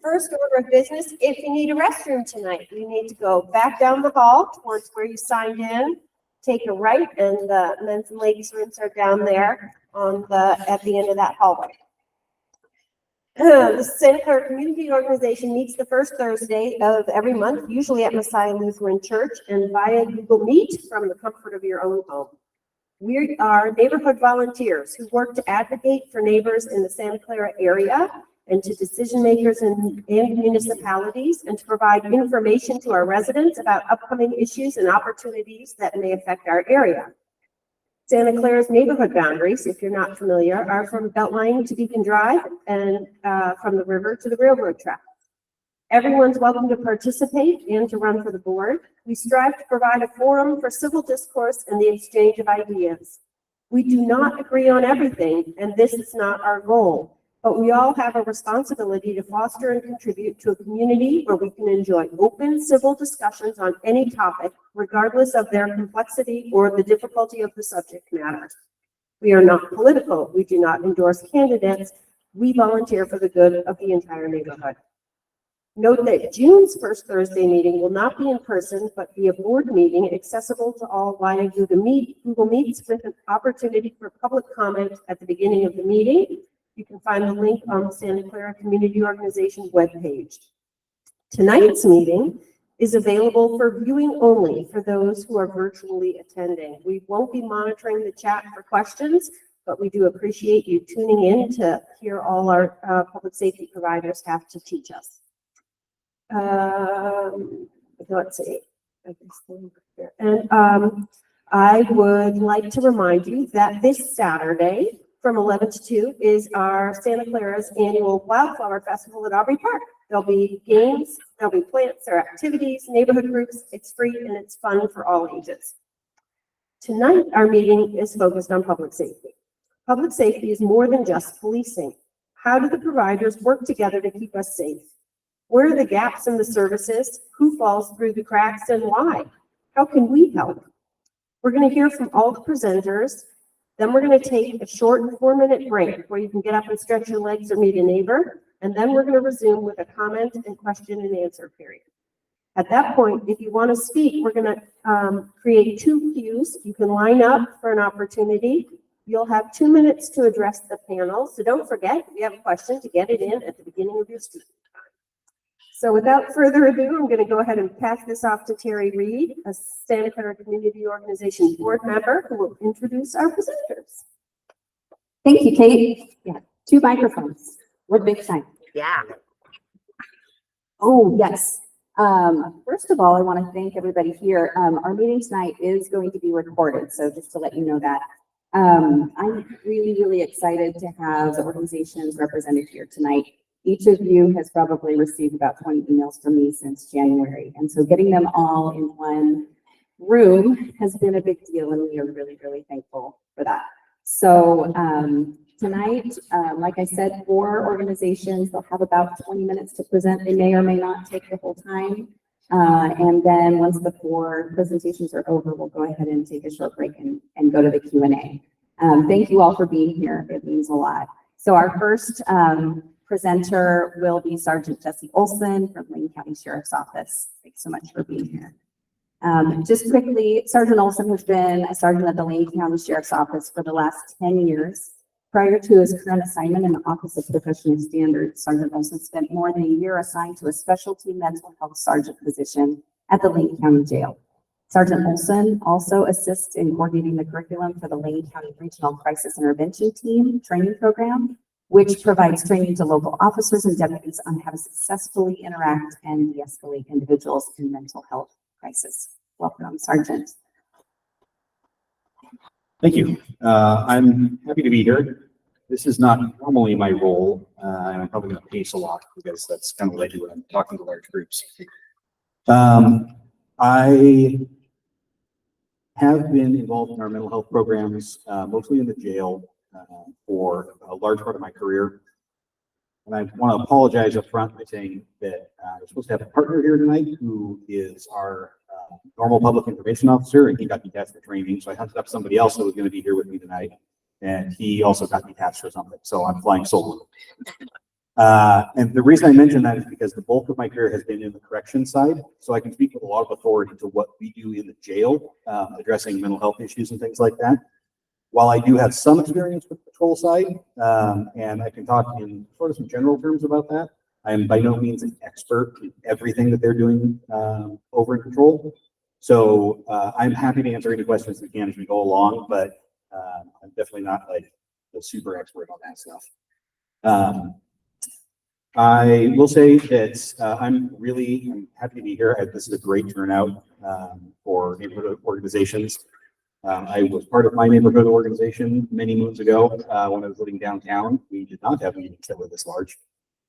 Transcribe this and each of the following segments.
First order of business, if you need a restroom tonight, you need to go back down the hall towards where you signed in, take a right, and the men's and ladies' rooms are down there at the end of that hallway. The Santa Clara Community Organization meets the first Thursday of every month, usually at Messiah Lutheran Church and via Google Meet from the comfort of your own home. We are neighborhood volunteers who work to advocate for neighbors in the Santa Clara area and to decision makers in municipalities, and to provide information to our residents about upcoming issues and opportunities that may affect our area. Santa Clara's neighborhood boundaries, if you're not familiar, are from Beltline to Beacon Drive and from the river to the railroad track. Everyone's welcome to participate and to run for the board. We strive to provide a forum for civil discourse and the exchange of ideas. We do not agree on everything, and this is not our goal, but we all have a responsibility to foster and contribute to a community where we can enjoy open civil discussions on any topic, regardless of their complexity or the difficulty of the subject matter. We are not political. We do not endorse candidates. We volunteer for the good of the entire neighborhood. Note that June's first Thursday meeting will not be in person, but be a board meeting accessible to all via Google Meets with an opportunity for public comment at the beginning of the meeting. You can find the link on the Santa Clara Community Organization webpage. Tonight's meeting is available for viewing only for those who are virtually attending. We won't be monitoring the chat for questions, but we do appreciate you tuning in to hear all our public safety providers have to teach us. Let's see. And I would like to remind you that this Saturday from 11 to 2 is our Santa Clara's annual Wildflower Festival at Aubrey Park. There'll be games, there'll be plants, there are activities, neighborhood groups. It's free and it's fun for all ages. Tonight, our meeting is focused on public safety. Public safety is more than just policing. How do the providers work together to keep us safe? Where are the gaps in the services? Who falls through the cracks and why? How can we help? We're going to hear from all the presenters. Then we're going to take a short 4-minute break where you can get up and stretch your legs or meet a neighbor. And then we're going to resume with a comment and question and answer period. At that point, if you want to speak, we're going to create 2 queues. You can line up for an opportunity. You'll have 2 minutes to address the panel. So don't forget, if you have a question, to get it in at the beginning of your speech. So without further ado, I'm going to go ahead and pass this off to Terry Reed, a Santa Clara Community Organization board member, who will introduce our presenters. Thank you, Kate. Yeah, 2 microphones. We're big time. Yeah. Oh, yes. First of all, I want to thank everybody here. Our meeting tonight is going to be recorded, so just to let you know that. I'm really, really excited to have the organizations represented here tonight. Each of you has probably received about 20 emails from me since January. And so getting them all in one room has been a big deal, and we are really, really thankful for that. So tonight, like I said, 4 organizations, they'll have about 20 minutes to present. They may or may not take the whole time. And then once the 4 presentations are over, we'll go ahead and take a short break and go to the Q&A. Thank you all for being here. It means a lot. So our first presenter will be Sergeant Jesse Olson from Lane County Sheriff's Office. Thanks so much for being here. Just quickly, Sergeant Olson has been a sergeant at the Lane County Sheriff's Office for the last 10 years. Prior to his current assignment in the Office of Professional Standards, Sergeant Olson spent more than a year assigned to a specialty mental health sergeant position at the Lane County Jail. Sergeant Olson also assists in coordinating the curriculum for the Lane County Regional Crisis Intervention Team training program, which provides training to local officers and deputies on how to successfully interact and de-escalate individuals in mental health crisis. Welcome, Sergeant. Thank you. I'm happy to be here. This is not normally my role, and I'm probably going to pace a lot because that's kind of what I do when I'm talking to large groups. I have been involved in our mental health programs, mostly in the jail, for a large part of my career. And I want to apologize up front by saying that we're supposed to have a partner here tonight who is our normal public information officer, and he got detached for training. So I hunted up somebody else who was going to be here with me tonight, and he also got detached for something. So I'm flying solo. And the reason I mention that is because the bulk of my career has been in the correction side. So I can speak with a lot of authority to what we do in the jail, addressing mental health issues and things like that. While I do have some experience with the patrol side, and I can talk in sort of some general terms about that, I am by no means an expert in everything that they're doing over in patrol. So I'm happy to answer any questions we can as we go along, but I'm definitely not like the super expert on that stuff. I will say that I'm happy to be here. This is a great turnout for neighborhood organizations. I was part of my neighborhood organization many moons ago when I was living downtown. We did not have meetings that were this large,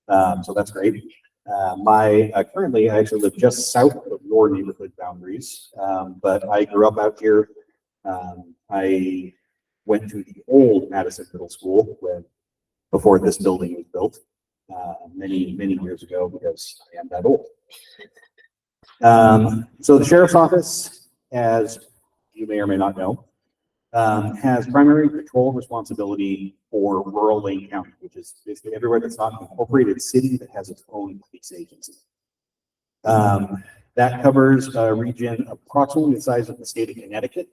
so that's great. Currently, I actually live just south of your neighborhood boundaries, but I grew up out here. I went to the old Madison Middle School before this building was built many years ago, because I am that old. So the sheriff's office, as you may or may not know, has primary patrol responsibility for rural Lane County, which is basically everywhere that's not an incorporated city that has its own police agency. That covers a region approximately the size of the state of Connecticut.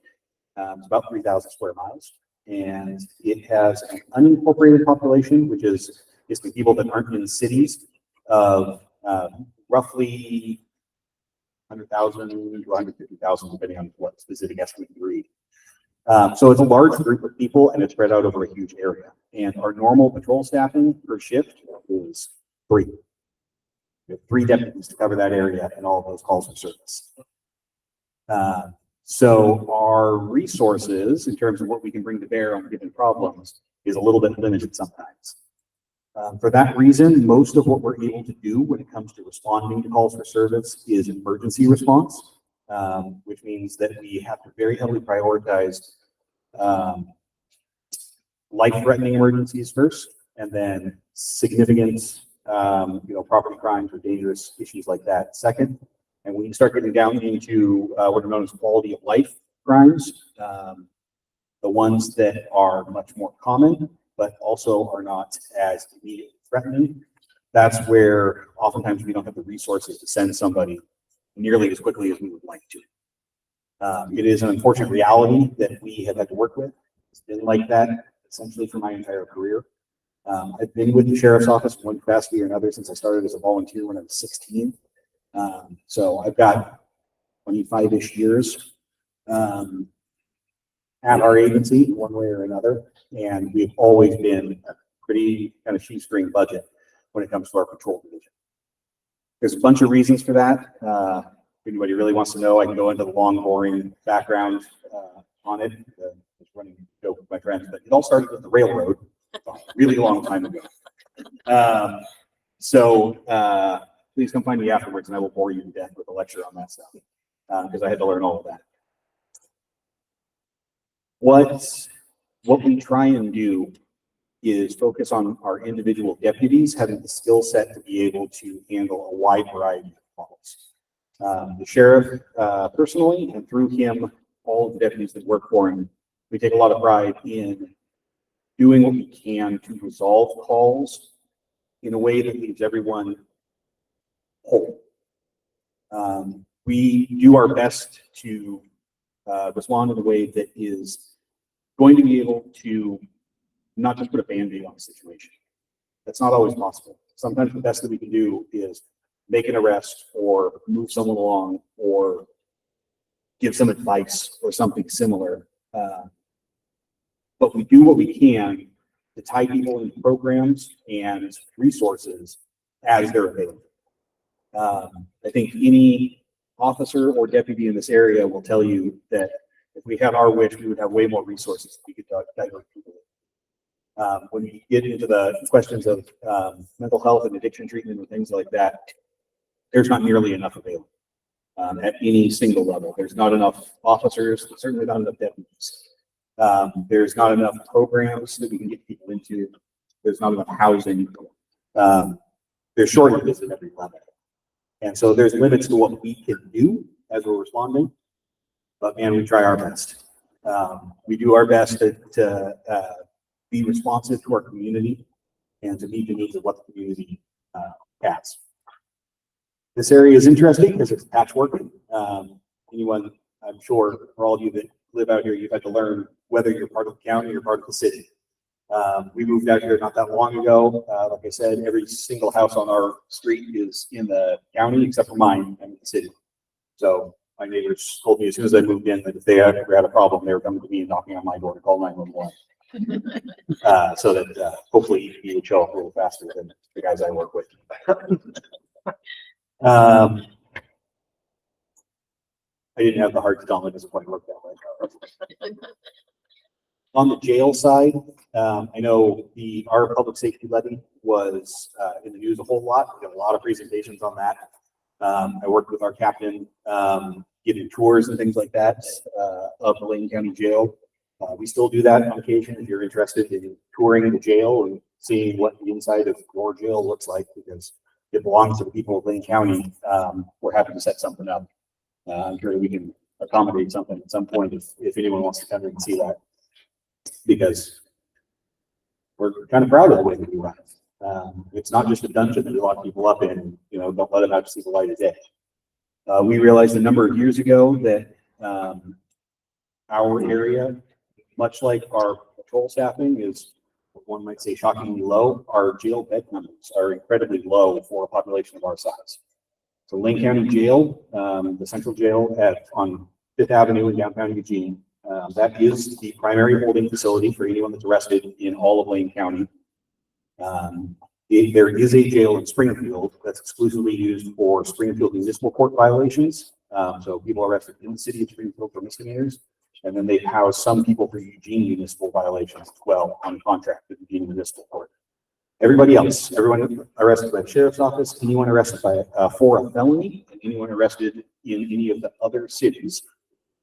It's about 3,000 square miles. And it has an unincorporated population, which is basically people that aren't in cities, of roughly 100,000 to 150,000, depending on what specific estimate you read. So it's a large group of people, and it's spread out over a huge area. And our normal patrol staffing per shift is 3. We have 3 deputies to cover that area and all of those calls for service. So our resources, in terms of what we can bring to bear on given problems, is a little bit limited sometimes. For that reason, most of what we're able to do when it comes to responding to calls for service is emergency response, which means that we have to very heavily prioritize life-threatening emergencies first, and then significant, property crimes or dangerous issues like that second. And when you start getting down into what are known as quality of life crimes, the ones that are much more common, but also are not as immediately threatening, that's where oftentimes we don't have the resources to send somebody nearly as quickly as we would like to. It is an unfortunate reality that we have had to work with. It's been like that essentially for my entire career. I've been with the sheriff's office in one capacity or another since I started as a volunteer when I was 16. So I've got 25-ish years at our agency one way or another, and we've always been a pretty kind of shoestring budget when it comes to our patrol division. There's a bunch of reasons for that. If anybody really wants to know, I can go into the long, boring background on it. Just running a joke with my friends, but it all started with the railroad a really long time ago. Please come find me afterwards, and I will bore you to death with a lecture on that stuff, because I had to learn all of that. What we try and do is focus on our individual deputies having the skill set to be able to handle a wide variety of calls. The sheriff, personally, and through him, all of the deputies that work for him, we take a lot of pride in doing what we can to resolve calls in a way that leaves everyone whole. We do our best to respond in a way that is going to be able to not just put a Band-Aid on a situation. That's not always possible. Sometimes the best that we can do is make an arrest or move someone along or give some advice or something similar. But we do what we can to tie people into programs and resources as they're available. I think any officer or deputy in this area will tell you that if we had our wish, we would have way more resources we could divert people. When you get into the questions of mental health and addiction treatment and things like that, there's not nearly enough available at any single level. There's not enough officers, certainly not enough deputies. There's not enough programs that we can get people into. There's not enough housing. There's shortages at every level. And so there's limits to what we can do as we're responding, but man, we try our best. We do our best to be responsive to our community and to meet the needs of what the community has. This area is interesting because it's patchwork. Anyone, I'm sure, for all of you that live out here, you've had to learn whether you're part of the county or part of the city. We moved out here not that long ago. Like I said, every single house on our street is in the county except for mine. I'm in the city. So my neighbors told me as soon as I moved in that if they ever had a problem, they were coming to me and knocking on my door to call 911. So that hopefully you would show up a little faster than the guys I work with. I didn't have the heart to tell them it doesn't quite work that way. On the jail side, I know our public safety levy was in the news a whole lot. We got a lot of presentations on that. I worked with our captain, giving tours and things like that of the Lane County Jail. We still do that on occasion if you're interested in touring the jail and seeing what the inside of your jail looks like, because it belongs to the people of Lane County. We're happy to set something up. I'm sure we can accommodate something at some point if anyone wants to come and see that, because we're kind of proud of the way that we run it. It's not just a dungeon that we lock people up in, don't let them out to see the light of day. We realized a number of years ago that our area, much like our patrol staffing, is, one might say, shockingly low. Our jail bed numbers are incredibly low for a population of our size. So Lane County Jail, the central jail on 5th Avenue in downtown Eugene, that is the primary holding facility for anyone that's arrested in all of Lane County. There is a jail in Springfield that's exclusively used for Springfield municipal court violations. So people arrested in the city of Springfield for misdemeanors. And then they house some people for Eugene municipal violations as well on contract with Eugene municipal court. Everybody else, everyone arrested by the sheriff's office, anyone arrested for a felony, and anyone arrested in any of the other cities,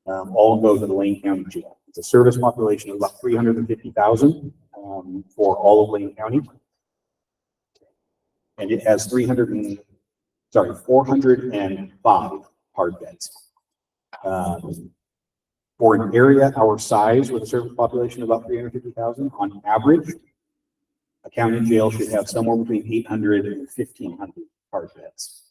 all go to the Lane County Jail. It's a service population of about 350,000 for all of Lane County. And it has 405 hard beds. For an area our size with a service population of about 350,000, on average, a county jail should have somewhere between 800 and 1,500 hard beds.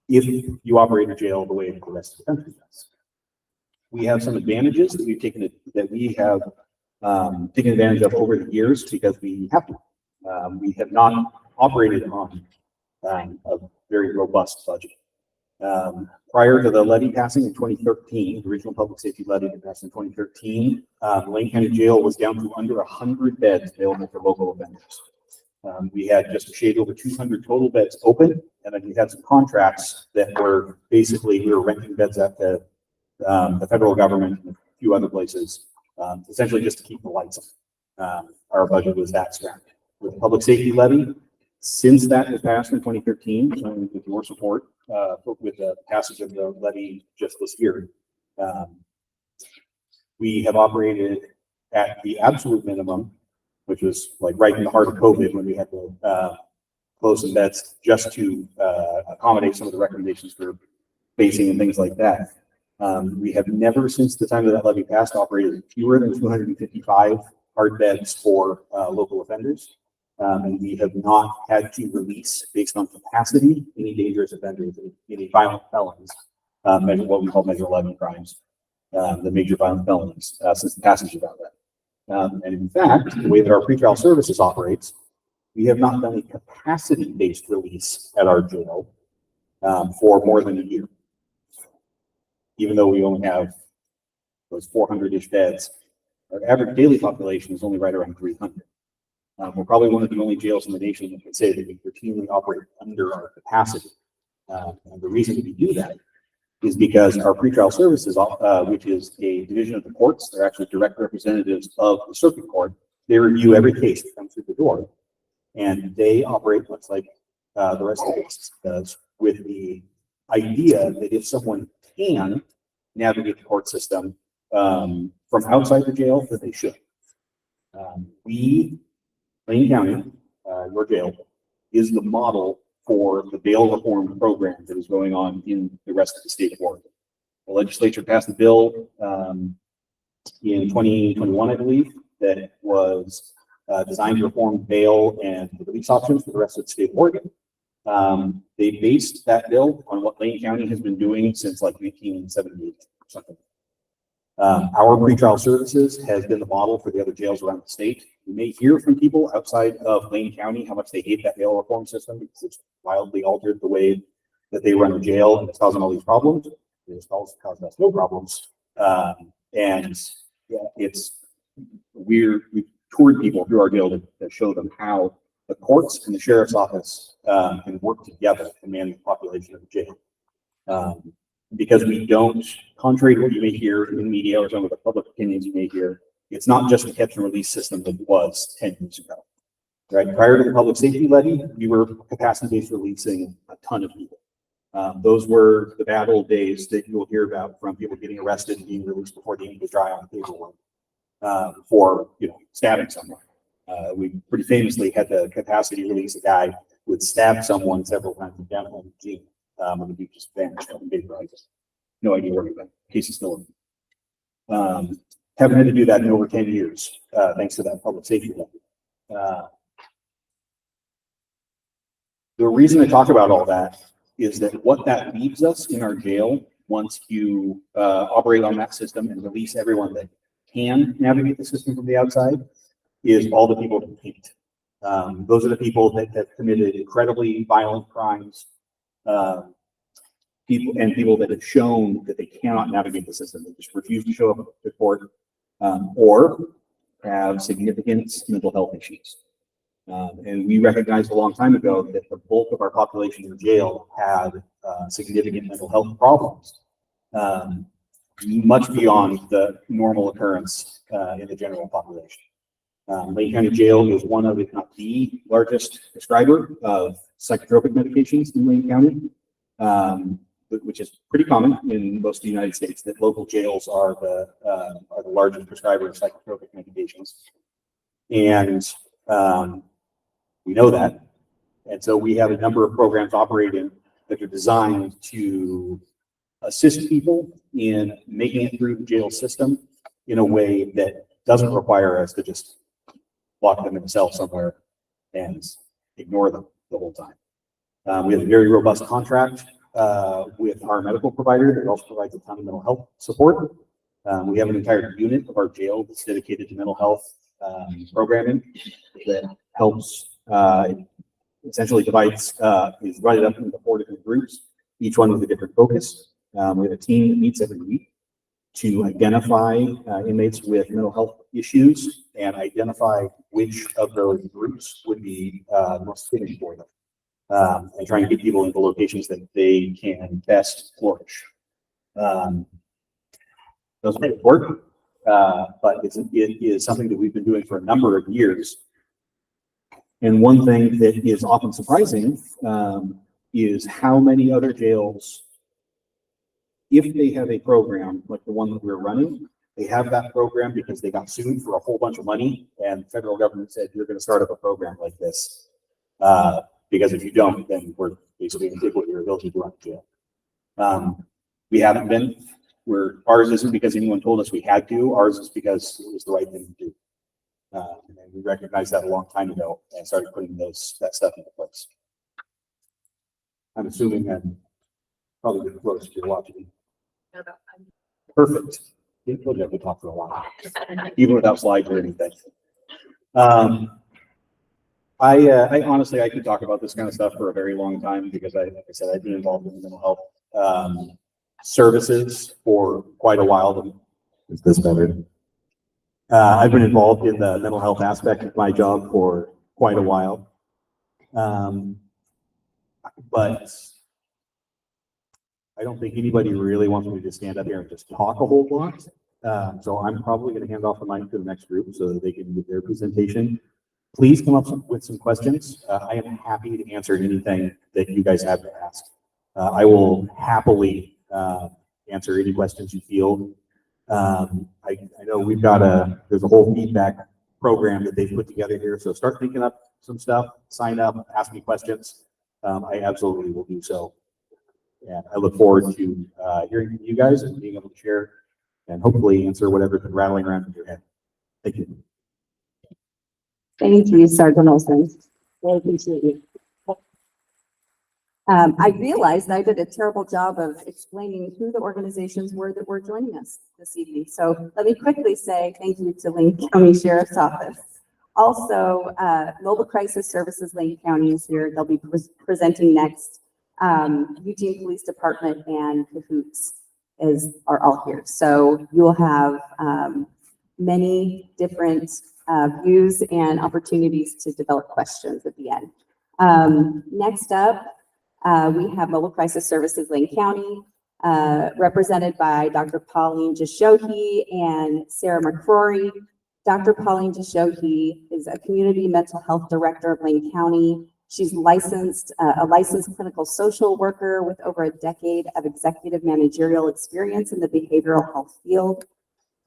If you operate a jail the way the rest of the country does. We have some advantages that we have taken advantage of over the years because we have to. We have not operated on a very robust budget. Prior to the levy passing in 2013, the regional public safety levy that passed in 2013, Lane County Jail was down to under 100 beds available for local offenders. We had just a shade over 200 total beds open, and then we had some contracts that were basically, we were renting beds at the federal government and a few other places, essentially just to keep the lights on. Our budget was that strapped. With the public safety levy, since that was passed in 2013, with your support, with the passage of the levy just this year, we have operated at the absolute minimum, which was like right in the heart of COVID when we had to close some beds just to accommodate some of the recommendations for spacing and things like that. We have never, since the time that that levy passed, operated fewer than 255 hard beds for local offenders. And we have not had to release, based on capacity, any dangerous offenders, any violent felons, what we call Measure 11 crimes, the major violent felonies, since the passage of that levy. And in fact, the way that our pretrial services operates, we have not done a capacity-based release at our jail for more than a year. Even though we only have those 400-ish beds, our average daily population is only right around 300. We're probably one of the only jails in the nation that can say that we routinely operate under our capacity. And the reason that we do that is because our pretrial services, which is a division of the courts, they're actually direct representatives of the circuit court. They review every case that comes through the door, and they operate much like the rest of the cases does, with the idea that if someone can navigate the court system from outside the jail, that they should. Lane County, your jail, is the model for the bail reform program that is going on in the rest of the state of Oregon. The legislature passed a bill in 2021, I believe, that was designed to reform bail and release options for the rest of the state of Oregon. They based that bill on what Lane County has been doing since like 1978 or something. Our pretrial services has been the model for the other jails around the state. We may hear from people outside of Lane County how much they hate that bail reform system because it's wildly altered the way that they run the jail and it's causing all these problems. It's also causing us no problems. And yeah, we've toured people through our jail to show them how the courts and the sheriff's office can work together to manage the population of the jail. Because we don't, contrary to what you may hear in the media or some of the public opinions you may hear, it's not just the catch and release system that it was 10 years ago. Right? Prior to the public safety levy, we were capacity-based releasing a ton of people. Those were the bad old days that you'll hear about from people getting arrested and being released before the ink was dry on the paperwork for stabbing someone. We pretty famously had the capacity release a guy who had stabbed someone several times in downtown Eugene. And he just vanished on the paper. I just no idea where he went. Case is still in. Haven't had to do that in over 10 years, thanks to that public safety levy. The reason I talk about all that is that what that leaves us in our jail once you operate on that system and release everyone that can navigate the system from the outside is all the people who can't. Those are the people that have committed incredibly violent crimes, people that have shown that they cannot navigate the system. They just refuse to show up to court or have significant mental health issues. And we recognized a long time ago that the bulk of our population in jail had significant mental health problems, much beyond the normal occurrence in the general population. Lane County Jail is one of, if not the largest prescriber of psychotropic medications in Lane County, which is pretty common in most of the United States, that local jails are the largest prescriber of psychotropic medications. And we know that. And so we have a number of programs operating that are designed to assist people in making it through the jail system in a way that doesn't require us to just lock them in a cell somewhere and ignore them the whole time. We have a very robust contract with our medical provider that also provides a ton of mental health support. We have an entire unit of our jail that's dedicated to mental health programming that helps essentially divides, is divided up into 4 different groups, each one with a different focus. We have a team that meets every week to identify inmates with mental health issues and identify which of those groups would be most fitting for them. And trying to get people into locations that they can best flourish. Doesn't make it work, but it is something that we've been doing for a number of years. And one thing that is often surprising is how many other jails, if they have a program like the one that we're running, they have that program because they got sued for a whole bunch of money, and the federal government said, you're going to start up a program like this. Because if you don't, then we're basically going to take what your ability to run the jail. We haven't been. Ours isn't because anyone told us we had to. Ours is because it was the right thing to do. And we recognized that a long time ago and started putting that stuff into place. I'm assuming I'm probably getting close to your watching. Perfect. I told you I could talk for a while, even without slides or anything. I honestly, I could talk about this kind of stuff for a very long time because like I said, I've been involved in the mental health services for quite a while. Is this better? I've been involved in the mental health aspect of my job for quite a while. But I don't think anybody really wants me to stand up here and just talk a whole lot. So I'm probably going to hand off the mic to the next group so that they can give their presentation. Please come up with some questions. I am happy to answer anything that you guys have to ask. I will happily answer any questions you feel. I know we've got there's a whole feedback program that they've put together here. So start thinking up some stuff, sign up, ask me questions. I absolutely will do so. And I look forward to hearing from you guys and being able to share and hopefully answer whatever's been rattling around in your head. Thank you. Thank you, Sergeant Olson. Really appreciate you. I realized I did a terrible job of explaining who the organizations were that were joining us this evening. So let me quickly say thank you to Lane County Sheriff's Office. Also, Mobile Crisis Services Lane County is here. They'll be presenting next. Eugene Police Department and CAHOOTS are all here. So you will have many different views and opportunities to develop questions at the end. Next up, we have Mobile Crisis Services Lane County, represented by Dr. Pauline Jashohi and Sarah McCrory. Dr. Pauline Jashohi is a community mental health director of Lane County. She's licensed, a licensed clinical social worker with over a decade of executive managerial experience in the behavioral health field.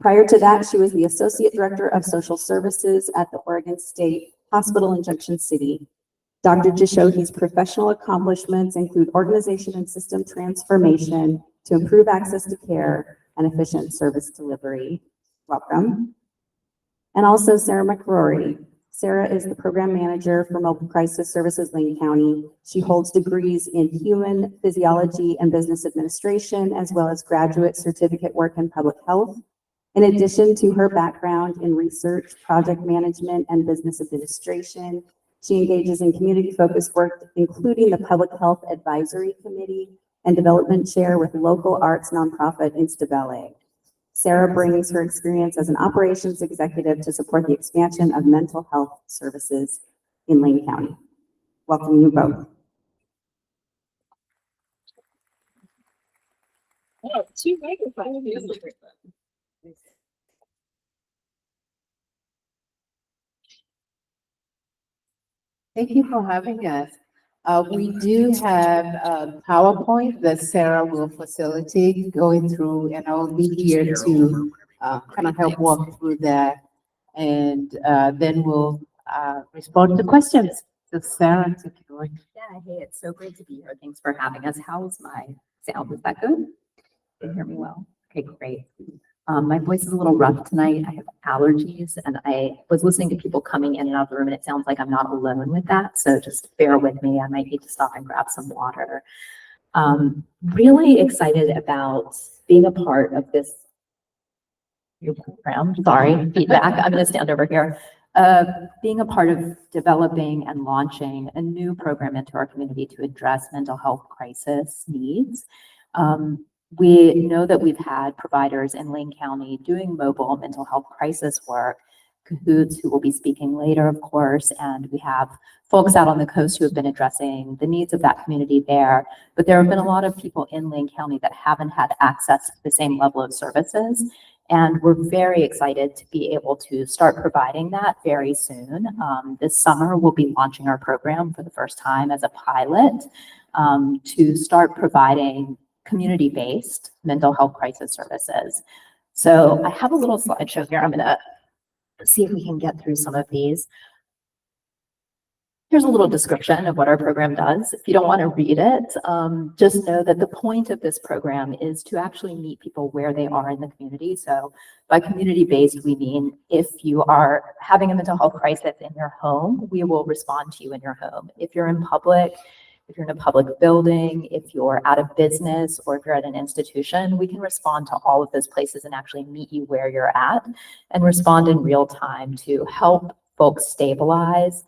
Prior to that, she was the associate director of social services at the Oregon State Hospital in Junction City. Dr. Jashohi's professional accomplishments include organization and system transformation to improve access to care and efficient service delivery. Welcome. And also Sarah McCrory. Sarah is the program manager for Mobile Crisis Services Lane County. She holds degrees in human physiology and business administration, as well as graduate certificate work in public health. In addition to her background in research, project management, and business administration, she engages in community-focused work, including the Public Health Advisory Committee and Development Chair with local arts nonprofit Instabelle. Sarah brings her experience as an operations executive to support the expansion of mental health services in Lane County. Welcome you both. Oh, two microphones. Thank you for having us. We do have a PowerPoint that Sarah will facilitate going through, and I will be here to kind of help walk through that. And then we'll respond to questions. So Sarah, take it away. Yeah, hey, it's so great to be here. Thanks for having us. How's my sound? Is that good? Can you hear me well? Okay, great. My voice is a little rough tonight. I have allergies, and I was listening to people coming in and out of the room, and it sounds like I'm not alone with that. So just bear with me. I might need to stop and grab some water. Really excited about being a part of this program. Sorry, feedback. I'm going to stand over here. Being a part of developing and launching a new program into our community to address mental health crisis needs. We know that we've had providers in Lane County doing mobile mental health crisis work, CAHOOTS, who will be speaking later, of course, and we have folks out on the coast who have been addressing the needs of that community there. But there have been a lot of people in Lane County that haven't had access to the same level of services. And we're very excited to be able to start providing that very soon. This summer, we'll be launching our program for the first time as a pilot to start providing community-based mental health crisis services. So I have a little slideshow here. I'm gonna see if we can get through some of these. Here's a little description of what our program does. If you don't want to read it, just know that the point of this program is to actually meet people where they are in the community. So by community-based, we mean if you are having a mental health crisis in your home, we will respond to you in your home. If you're in public, if you're in a public building, if you're at a business, or if you're at an institution, we can respond to all of those places and actually meet you where you're at and respond in real time to help folks stabilize,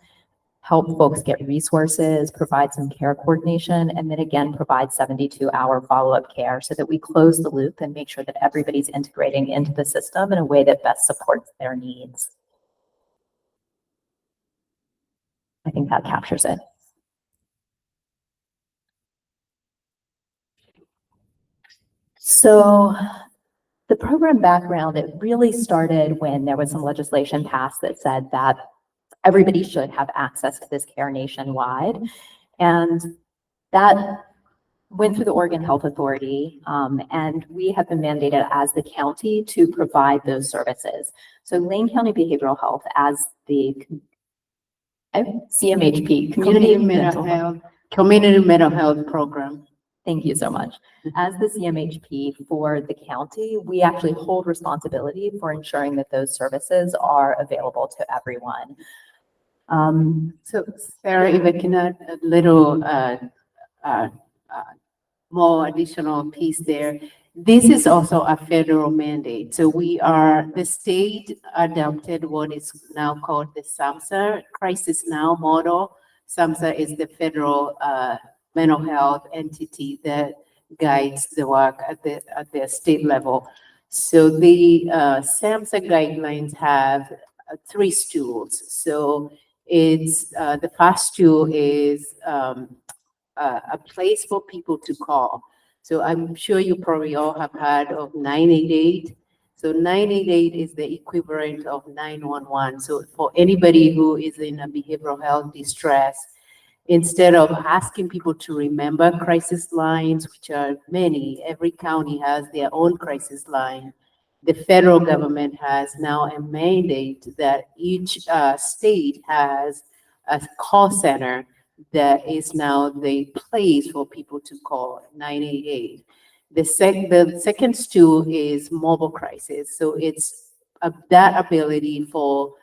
help folks get resources, provide some care coordination, and then again, provide 72-hour follow-up care so that we close the loop and make sure that everybody's integrating into the system in a way that best supports their needs. I think that captures it. So the program background, it really started when there was some legislation passed that said that everybody should have access to this care nationwide. And that went through the Oregon Health Authority, and we have been mandated as the county to provide those services. So Lane County Behavioral Health as the CMHP, Community Mental Health Program. Thank you so much. As the CMHP for the county, we actually hold responsibility for ensuring that those services are available to everyone. So Sarah, if I can add a little, uh, more additional piece there. This is also a federal mandate. So the state adopted what is now called the SAMHSA Crisis Now model. SAMHSA is the federal mental health entity that guides the work at the state level. So the SAMHSA guidelines have three stools. So it's the first stool is a place for people to call. So I'm sure you probably all have heard of 988. So 988 is the equivalent of 911. So for anybody who is in a behavioral health distress, instead of asking people to remember crisis lines, which are many, every county has their own crisis line. The federal government has now a mandate that each state has a call center that is now the place for people to call 988. The second stool is mobile crisis. So it's that ability for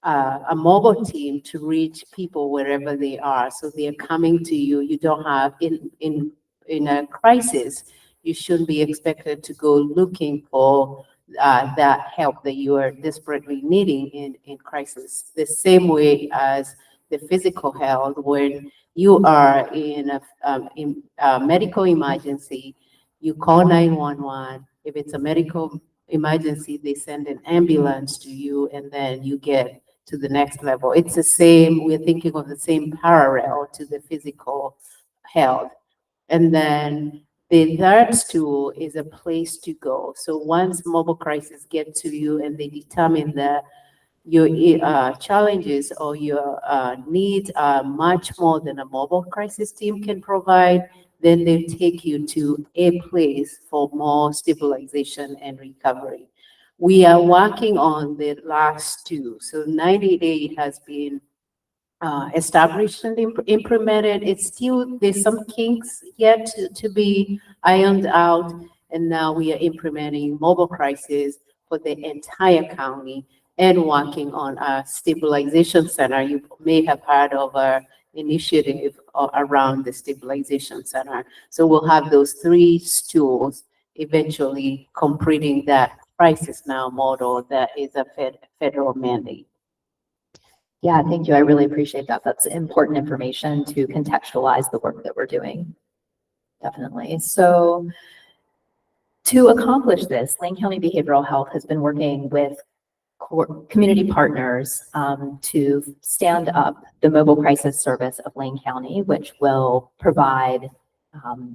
a mobile team to reach people wherever they are. So they're coming to you. You don't have in a crisis, you shouldn't be expected to go looking for that help that you are desperately needing in crisis. The same way as the physical health, when you are in a medical emergency, you call 911. If it's a medical emergency, they send an ambulance to you, and then you get to the next level. It's the same, we're thinking of the same parallel to the physical health. And then the third stool is a place to go. So once mobile crisis get to you and they determine that your challenges or your needs are much more than a mobile crisis team can provide, then they take you to a place for more stabilization and recovery. We are working on the last two. So 98 has been established and implemented. It's still, there's some kinks yet to be ironed out. And now we are implementing mobile crisis for the entire county and working on a stabilization center. You may have heard of our initiative around the stabilization center. So we'll have those three stools eventually completing that crisis now model that is a federal mandate. Yeah, thank you. I really appreciate that. That's important information to contextualize the work that we're doing. Definitely. So to accomplish this, Lane County Behavioral Health has been working with community partners to stand up the mobile crisis service of Lane County, which will provide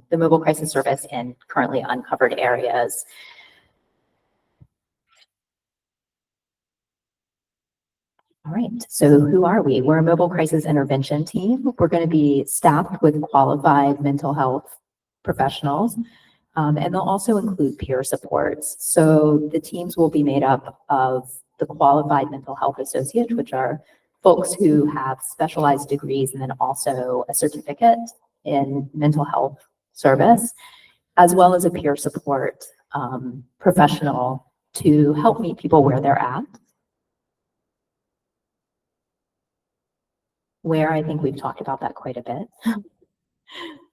the mobile crisis service in currently uncovered areas. All right, so who are we? We're a mobile crisis intervention team. We're going to be staffed with qualified mental health professionals, and they'll also include peer supports. So the teams will be made up of the qualified mental health associates, which are folks who have specialized degrees and then also a certificate in mental health service, as well as a peer support professional to help meet people where they're at. Where I think we've talked about that quite a bit.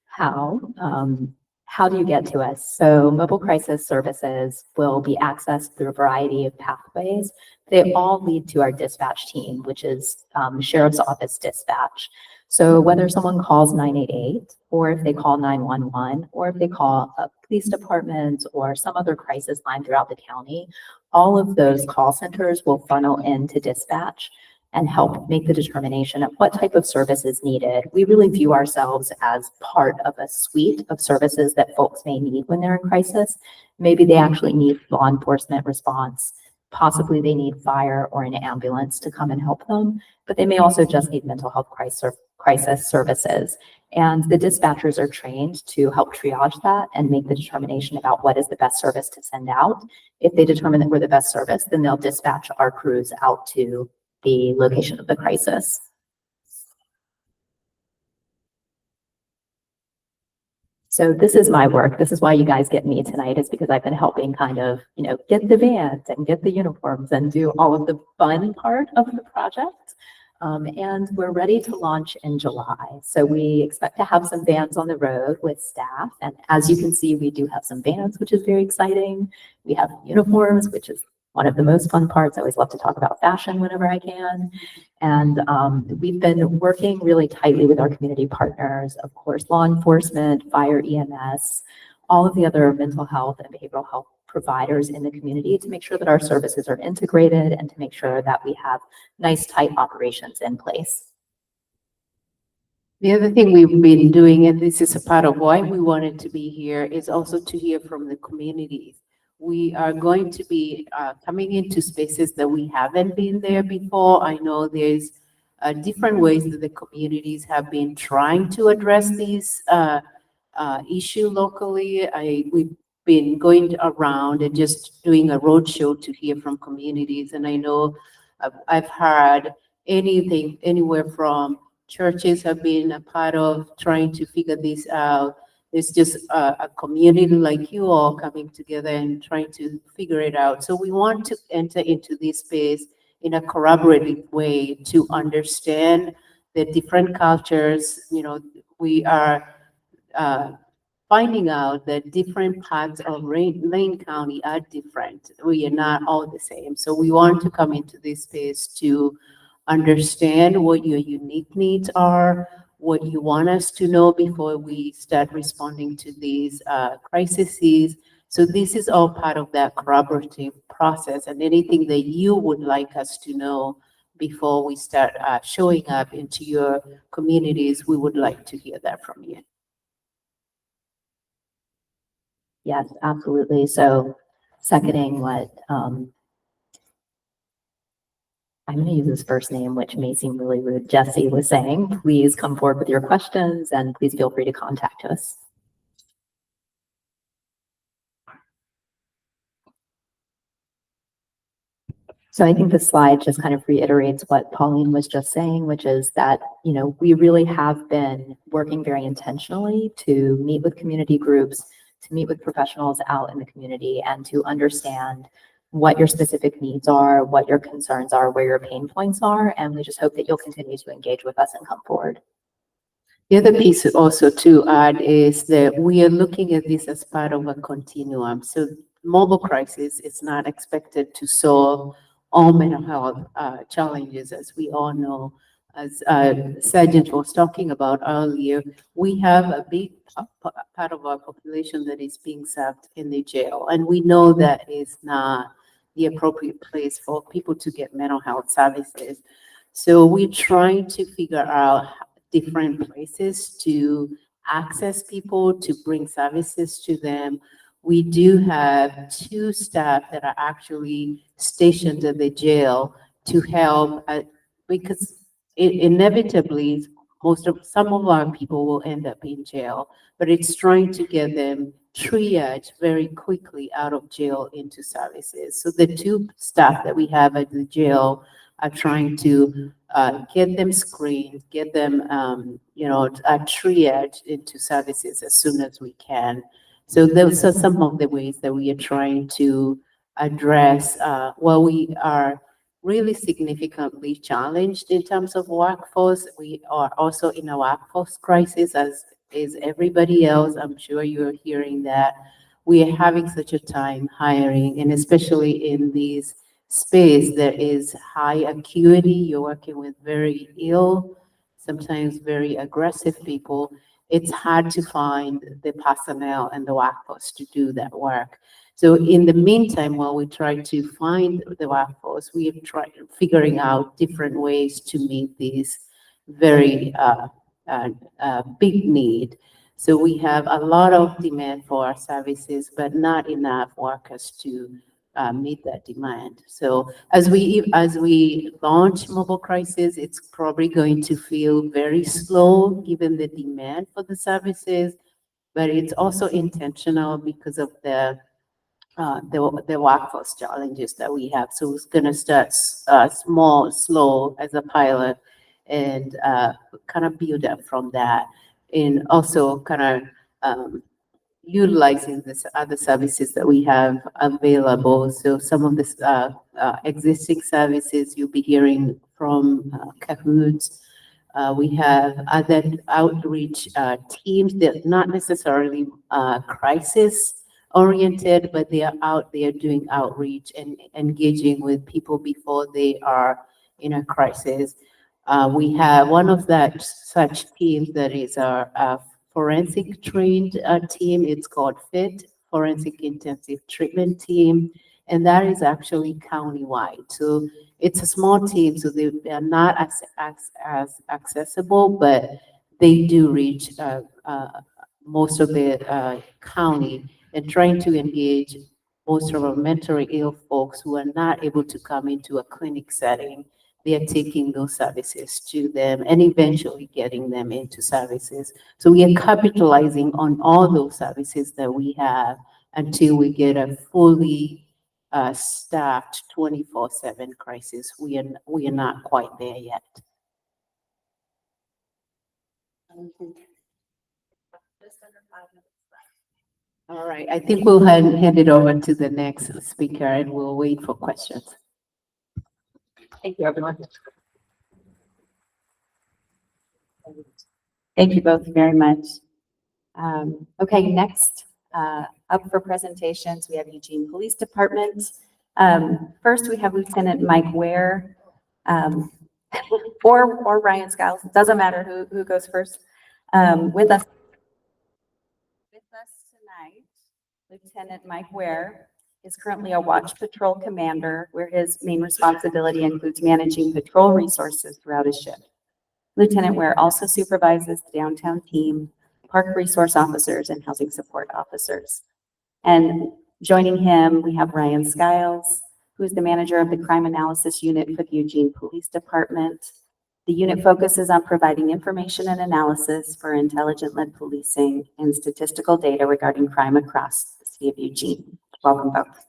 How do you get to us? So mobile crisis services will be accessed through a variety of pathways. They all lead to our dispatch team, which is Sheriff's Office dispatch. So whether someone calls 988, or if they call 911, or if they call a police department or some other crisis line throughout the county, all of those call centers will funnel into dispatch and help make the determination of what type of service is needed. We really view ourselves as part of a suite of services that folks may need when they're in crisis. Maybe they actually need law enforcement response. Possibly they need fire or an ambulance to come and help them, but they may also just need mental health crisis services. And the dispatchers are trained to help triage that and make the determination about what is the best service to send out. If they determine that we're the best service, then they'll dispatch our crews out to the location of the crisis. So this is my work. This is why you guys get me tonight, is because I've been helping kind of, get the vans and get the uniforms and do all of the fun part of the project. And we're ready to launch in July. So we expect to have some vans on the road with staff. And as you can see, we do have some vans, which is very exciting. We have uniforms, which is one of the most fun parts. I always love to talk about fashion whenever I can. And we've been working really tightly with our community partners, of course, law enforcement, fire, EMS, all of the other mental health and behavioral health providers in the community to make sure that our services are integrated and to make sure that we have nice, tight operations in place. The other thing we've been doing, and this is a part of why we wanted to be here, is also to hear from the communities. We are going to be coming into spaces that we haven't been there before. I know there's different ways that the communities have been trying to address these issue locally. We've been going around and just doing a roadshow to hear from communities. And I know I've heard anything, anywhere from churches have been a part of trying to figure this out. It's just a community like you all coming together and trying to figure it out. So we want to enter into this space in a collaborative way to understand the different cultures. You know, we are finding out that different parts of Lane County are different. We are not all the same. So we want to come into this space to understand what your unique needs are, what you want us to know before we start responding to these crises. So this is all part of that collaborative process, and anything that you would like us to know before we start showing up into your communities, we would like to hear that from you. Yes, absolutely. So seconding what, I'm going to use his first name, which may seem really rude, Jesse was saying, please come forward with your questions and please feel free to contact us. So I think the slide just kind of reiterates what Pauline was just saying, which is that, you know, we really have been working very intentionally to meet with community groups, to meet with professionals out in the community and to understand what your specific needs are, what your concerns are, where your pain points are. And we just hope that you'll continue to engage with us and come forward. The other piece also to add is that we are looking at this as part of a continuum. So mobile crisis is not expected to solve all mental health challenges, as we all know. As Sergeant was talking about earlier, we have a big part of our population that is being served in the jail. And we know that is not the appropriate place for people to get mental health services. So we're trying to figure out different places to access people, to bring services to them. We do have 2 staff that are actually stationed at the jail to help because inevitably some of our people will end up in jail, but it's trying to get them triaged very quickly out of jail into services. So the 2 staff that we have at the jail are trying to get them screened, get them, triaged into services as soon as we can. So those are some of the ways that we are trying to address while we are really significantly challenged in terms of workforce. We are also in a workforce crisis, as is everybody else. I'm sure you're hearing that. We are having such a time hiring, and especially in these space that is high acuity. You're working with very ill, sometimes very aggressive people. It's hard to find the personnel and the workforce to do that work. So in the meantime, while we try to find the workforce, we have tried figuring out different ways to meet these very big need. So we have a lot of demand for our services, but not enough workers to meet that demand. So as we launch mobile crisis, it's probably going to feel very slow given the demand for the services, but it's also intentional because of the workforce challenges that we have. So it's going to start small, slow as a pilot, and kind of build up from that, and also kind of utilizing this other services that we have available. So some of this existing services you'll be hearing from CAHOOTS. We have other outreach teams that not necessarily crisis oriented, but they are out there doing outreach and engaging with people before they are in a crisis. We have one of that such teams that is our forensic trained team. It's called FIT, Forensic Intensive Treatment Team, and that is actually countywide. So it's a small team, so they are not as accessible, but they do reach most of the county and trying to engage most of our mentally ill folks who are not able to come into a clinic setting. They are taking those services to them and eventually getting them into services. So we are capitalizing on all those services that we have until we get a fully staffed 24/7 crisis. We are not quite there yet. All right, I think we'll hand it over to the next speaker and we'll wait for questions. Thank you, everyone. Thank you both very much. Okay, next up for presentations, we have Eugene Police Department. First, we have Lieutenant Mike Ware, or Ryan Skiles. It doesn't matter who goes first. With us tonight, Lieutenant Mike Ware is currently a watch patrol commander, where his main responsibility includes managing patrol resources throughout his shift. Lieutenant Ware also supervises the downtown team, park resource officers, and housing support officers. And joining him, we have Ryan Skiles, who is the manager of the crime analysis unit for the Eugene Police Department. The unit focuses on providing information and analysis for intelligent-led policing and statistical data regarding crime across the city of Eugene. Welcome both.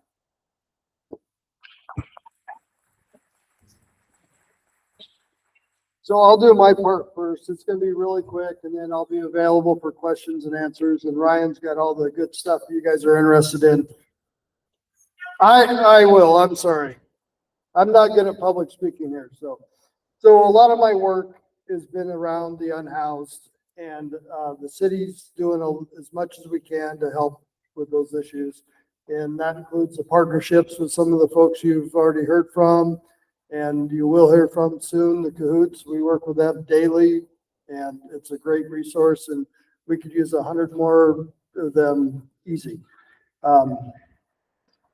So I'll do my part first. It's going to be really quick, and then I'll be available for questions and answers. And Ryan's got all the good stuff you guys are interested in. I will. I'm sorry. I'm not good at public speaking here. So a lot of my work has been around the unhoused, and the city's doing as much as we can to help with those issues. And that includes the partnerships with some of the folks you've already heard from, and you will hear from soon, the CAHOOTS. We work with them daily, and it's a great resource, and we could use 100 more of them easy.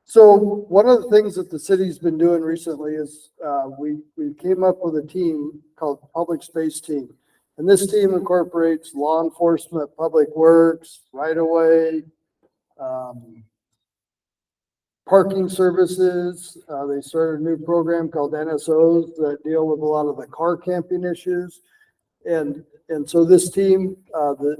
So one of the things that the city's been doing recently is we came up with a team called Public Space Team. And this team incorporates law enforcement, public works, right-of-way, parking services. They started a new program called NSOs that deal with a lot of the car camping issues. And so this team,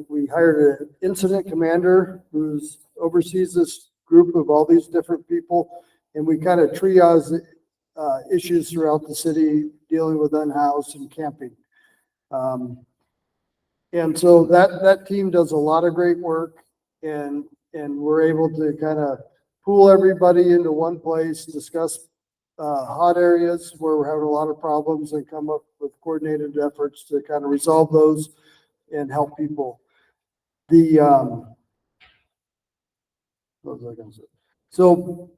we hired an incident commander who oversees this group of all these different people. And we kind of triage issues throughout the city dealing with unhoused and camping. And so that team does a lot of great work, and we're able to kind of pool everybody into one place, discuss hot areas where we're having a lot of problems, and come up with coordinated efforts to kind of resolve those and help people. What was I going to say? So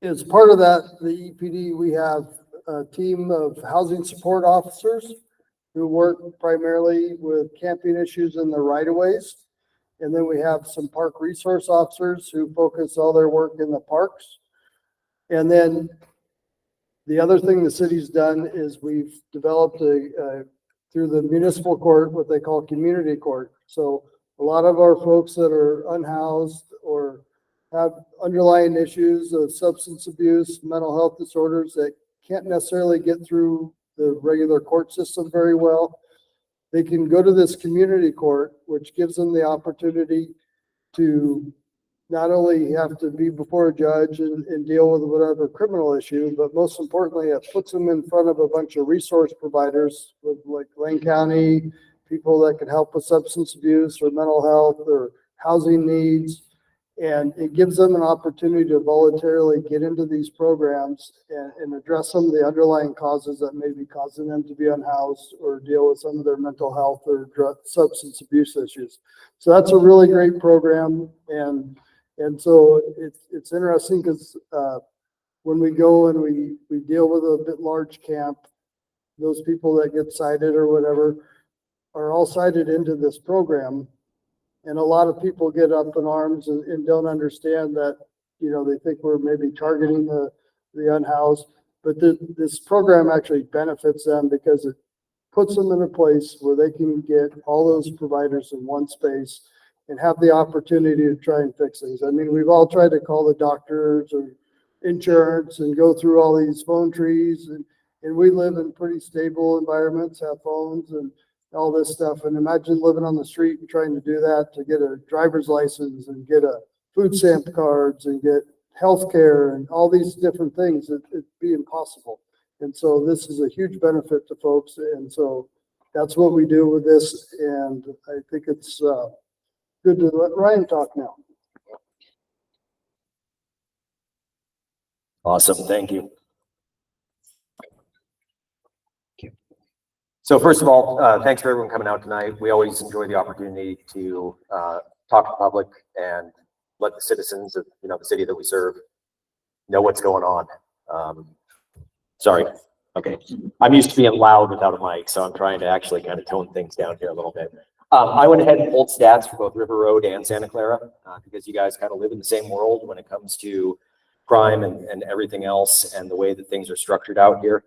as part of that, the EPD, we have a team of housing support officers who work primarily with camping issues in the right-of-ways. And then we have some park resource officers who focus all their work in the parks. And then the other thing the city's done is we've developed through the municipal court, what they call community court. So a lot of our folks that are unhoused or have underlying issues of substance abuse, mental health disorders that can't necessarily get through the regular court system very well, they can go to this community court, which gives them the opportunity to not only have to be before a judge and deal with whatever criminal issue, but most importantly, it puts them in front of a bunch of resource providers with like Lane County, people that can help with substance abuse or mental health or housing needs. And it gives them an opportunity to voluntarily get into these programs and address some of the underlying causes that may be causing them to be unhoused or deal with some of their mental health or substance abuse issues. So that's a really great program. And so it's interesting because when we go and we deal with a bit large camp, those people that get cited or whatever are all cited into this program. And a lot of people get up in arms and don't understand that, you know, they think we're maybe targeting the unhoused. But this program actually benefits them because it puts them in a place where they can get all those providers in one space and have the opportunity to try and fix things. I mean, we've all tried to call the doctors or insurance and go through all these phone trees, and we live in pretty stable environments, have phones and all this stuff. And imagine living on the street and trying to do that to get a driver's license and get a food stamp cards and get health care and all these different things. It'd be impossible. And so this is a huge benefit to folks. And so that's what we do with this. And I think it's good to let Ryan talk now. Awesome, thank you. So first of all, thanks for everyone coming out tonight. We always enjoy the opportunity to talk to the public and let the citizens of the city that we serve know what's going on. Sorry. Okay. I'm used to being loud without a mic, so I'm trying to actually kind of tone things down here a little bit. I went ahead and pulled stats for both River Road and Santa Clara because you guys kind of live in the same world when it comes to crime and everything else and the way that things are structured out here.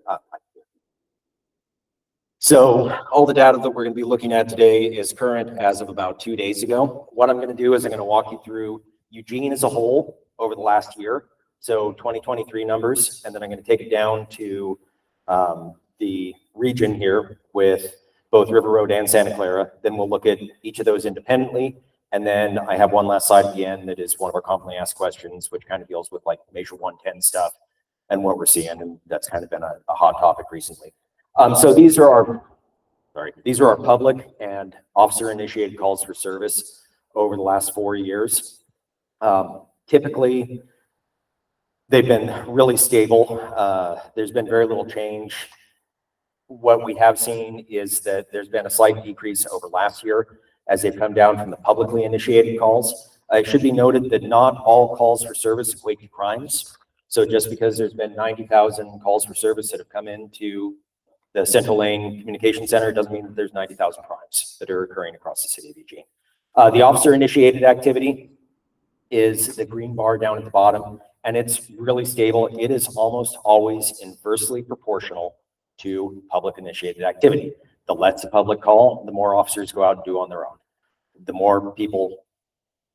So all the data that we're going to be looking at today is current as of about 2 days ago. What I'm going to do is I'm going to walk you through Eugene as a whole over the last year. So 2023 numbers, and then I'm going to take it down to the region here with both River Road and Santa Clara. Then we'll look at each of those independently. And then I have one last slide at the end that is one of our commonly asked questions, which kind of deals with like Measure 110 stuff and what we're seeing. And that's kind of been a hot topic recently. So these are our public and officer initiated calls for service over the last 4 years. Typically, they've been really stable. There's been very little change. What we have seen is that there's been a slight decrease over last year as they've come down from the publicly initiated calls. It should be noted that not all calls for service equate to crimes. So just because there's been 90,000 calls for service that have come into the Central Lane Communication Center doesn't mean that there's 90,000 crimes that are occurring across the city of Eugene. The officer-initiated activity is the green bar down at the bottom, and it's really stable. It is almost always inversely proportional to public-initiated activity. The less the public call, the more officers go out and do on their own. The more people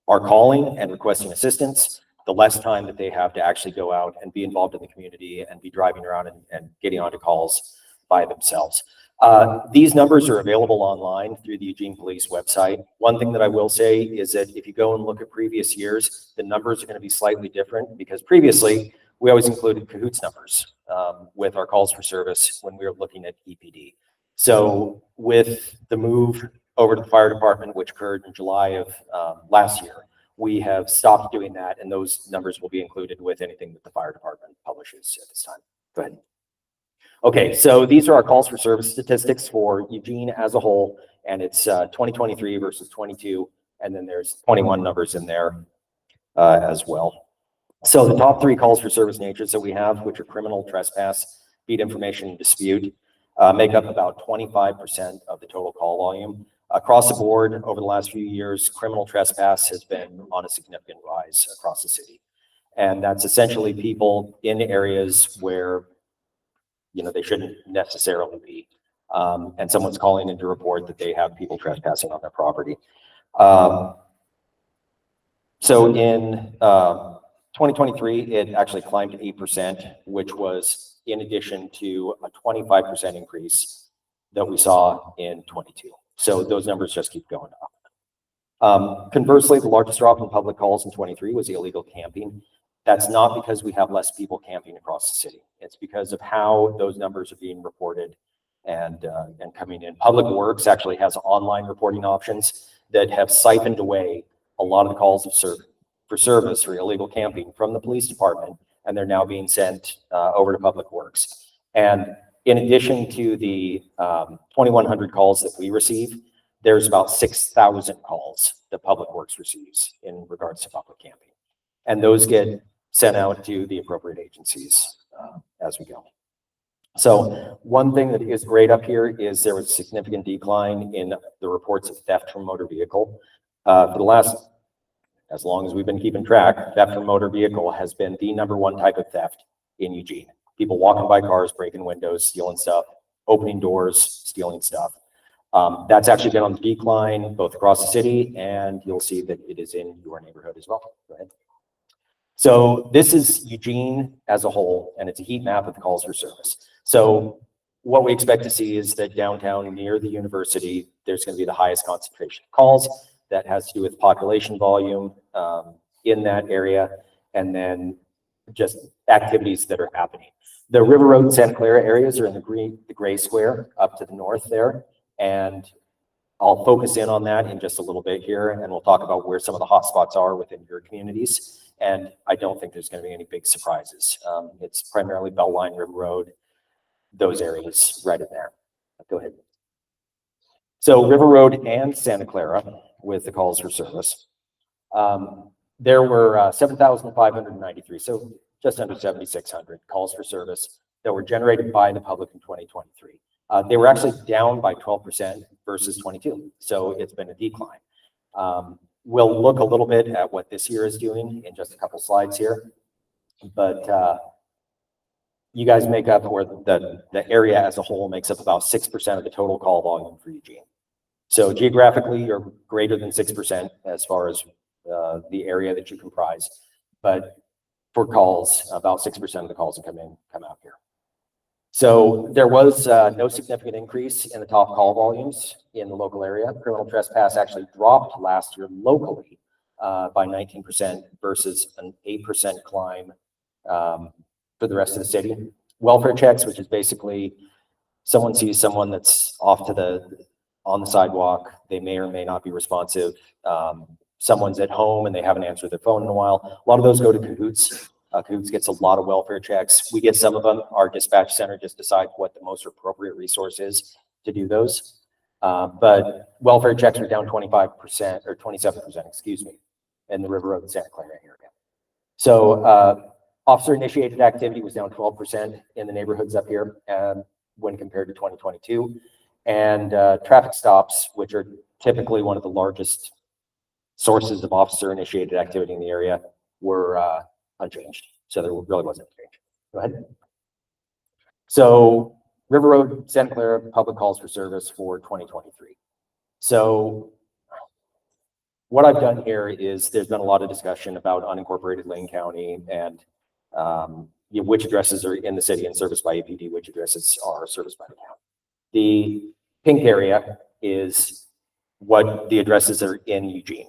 are calling and requesting assistance, the less time that they have to actually go out and be involved in the community and be driving around and getting onto calls by themselves. These numbers are available online through the Eugene Police website. One thing that I will say is that if you go and look at previous years, the numbers are going to be slightly different because previously we always included CAHOOTS numbers with our calls for service when we were looking at EPD. So with the move over to the fire department, which occurred in July of last year, we have stopped doing that, and those numbers will be included with anything that the fire department publishes at this time. Go ahead. Okay, so these are our calls for service statistics for Eugene as a whole, and it's 2023 versus 22, and then there's 21 numbers in there as well. So the top 3 calls for service natures that we have, which are criminal, trespass, beat information, and dispute, make up about 25% of the total call volume. Across the board, over the last few years, criminal trespass has been on a significant rise across the city. And that's essentially people in areas where they shouldn't necessarily be. And someone's calling in to report that they have people trespassing on their property. So in 2023, it actually climbed to 8%, which was in addition to a 25% increase that we saw in 22. So those numbers just keep going up. Conversely, the largest drop in public calls in 23 was illegal camping. That's not because we have less people camping across the city. It's because of how those numbers are being reported and coming in. Public Works actually has online reporting options that have siphoned away a lot of the calls for service for illegal camping from the police department, and they're now being sent over to Public Works. And in addition to the 2,100 calls that we receive, there's about 6,000 calls that Public Works receives in regards to public camping. And those get sent out to the appropriate agencies as we go. So one thing that is great up here is there was a significant decline in the reports of theft from motor vehicle. For the last, as long as we've been keeping track, theft from motor vehicle has been the #1 type of theft in Eugene. People walking by cars, breaking windows, stealing stuff, opening doors, stealing stuff. That's actually been on the decline both across the city, and you'll see that it is in your neighborhood as well. Go ahead. So this is Eugene as a whole, and it's a heat map of the calls for service. So what we expect to see is that downtown near the university, there's going to be the highest concentration of calls. That has to do with population volume in that area, and then just activities that are happening. The River Road and Santa Clara areas are in the gray square up to the north there, and I'll focus in on that in just a little bit here, and we'll talk about where some of the hot spots are within your communities. And I don't think there's going to be any big surprises. It's primarily Beltline, River Road, those areas right in there. Go ahead. So River Road and Santa Clara with the calls for service. There were 7,593, so just under 7,600 calls for service that were generated by the public in 2023. They were actually down by 12% versus 22, so it's been a decline. We'll look a little bit at what this year is doing in just a couple slides here, but you guys make up, or the area as a whole makes up about 6% of the total call volume for Eugene. So geographically, you're greater than 6% as far as the area that you comprise, but for calls, about 6% of the calls that come out here. So there was no significant increase in the top call volumes in the local area. Criminal trespass actually dropped last year locally by 19% versus an 8% climb for the rest of the city. Welfare checks, which is basically someone sees someone that's off to on the sidewalk, they may or may not be responsive. Someone's at home and they haven't answered their phone in a while. A lot of those go to CAHOOTS. CAHOOTS gets a lot of welfare checks. We get some of them. Our dispatch center just decides what the most appropriate resource is to do those. But welfare checks are down 25% or 27%, excuse me, in the River Road and Santa Clara area. So officer initiated activity was down 12% in the neighborhoods up here when compared to 2022. And traffic stops, which are typically one of the largest sources of officer initiated activity in the area, were unchanged. So there really wasn't a change. Go ahead. So River Road, Santa Clara, public calls for service for 2023. So what I've done here is there's been a lot of discussion about unincorporated Lane County and which addresses are in the city and serviced by APD, which addresses are serviced by the county. The pink area is what the addresses are in Eugene.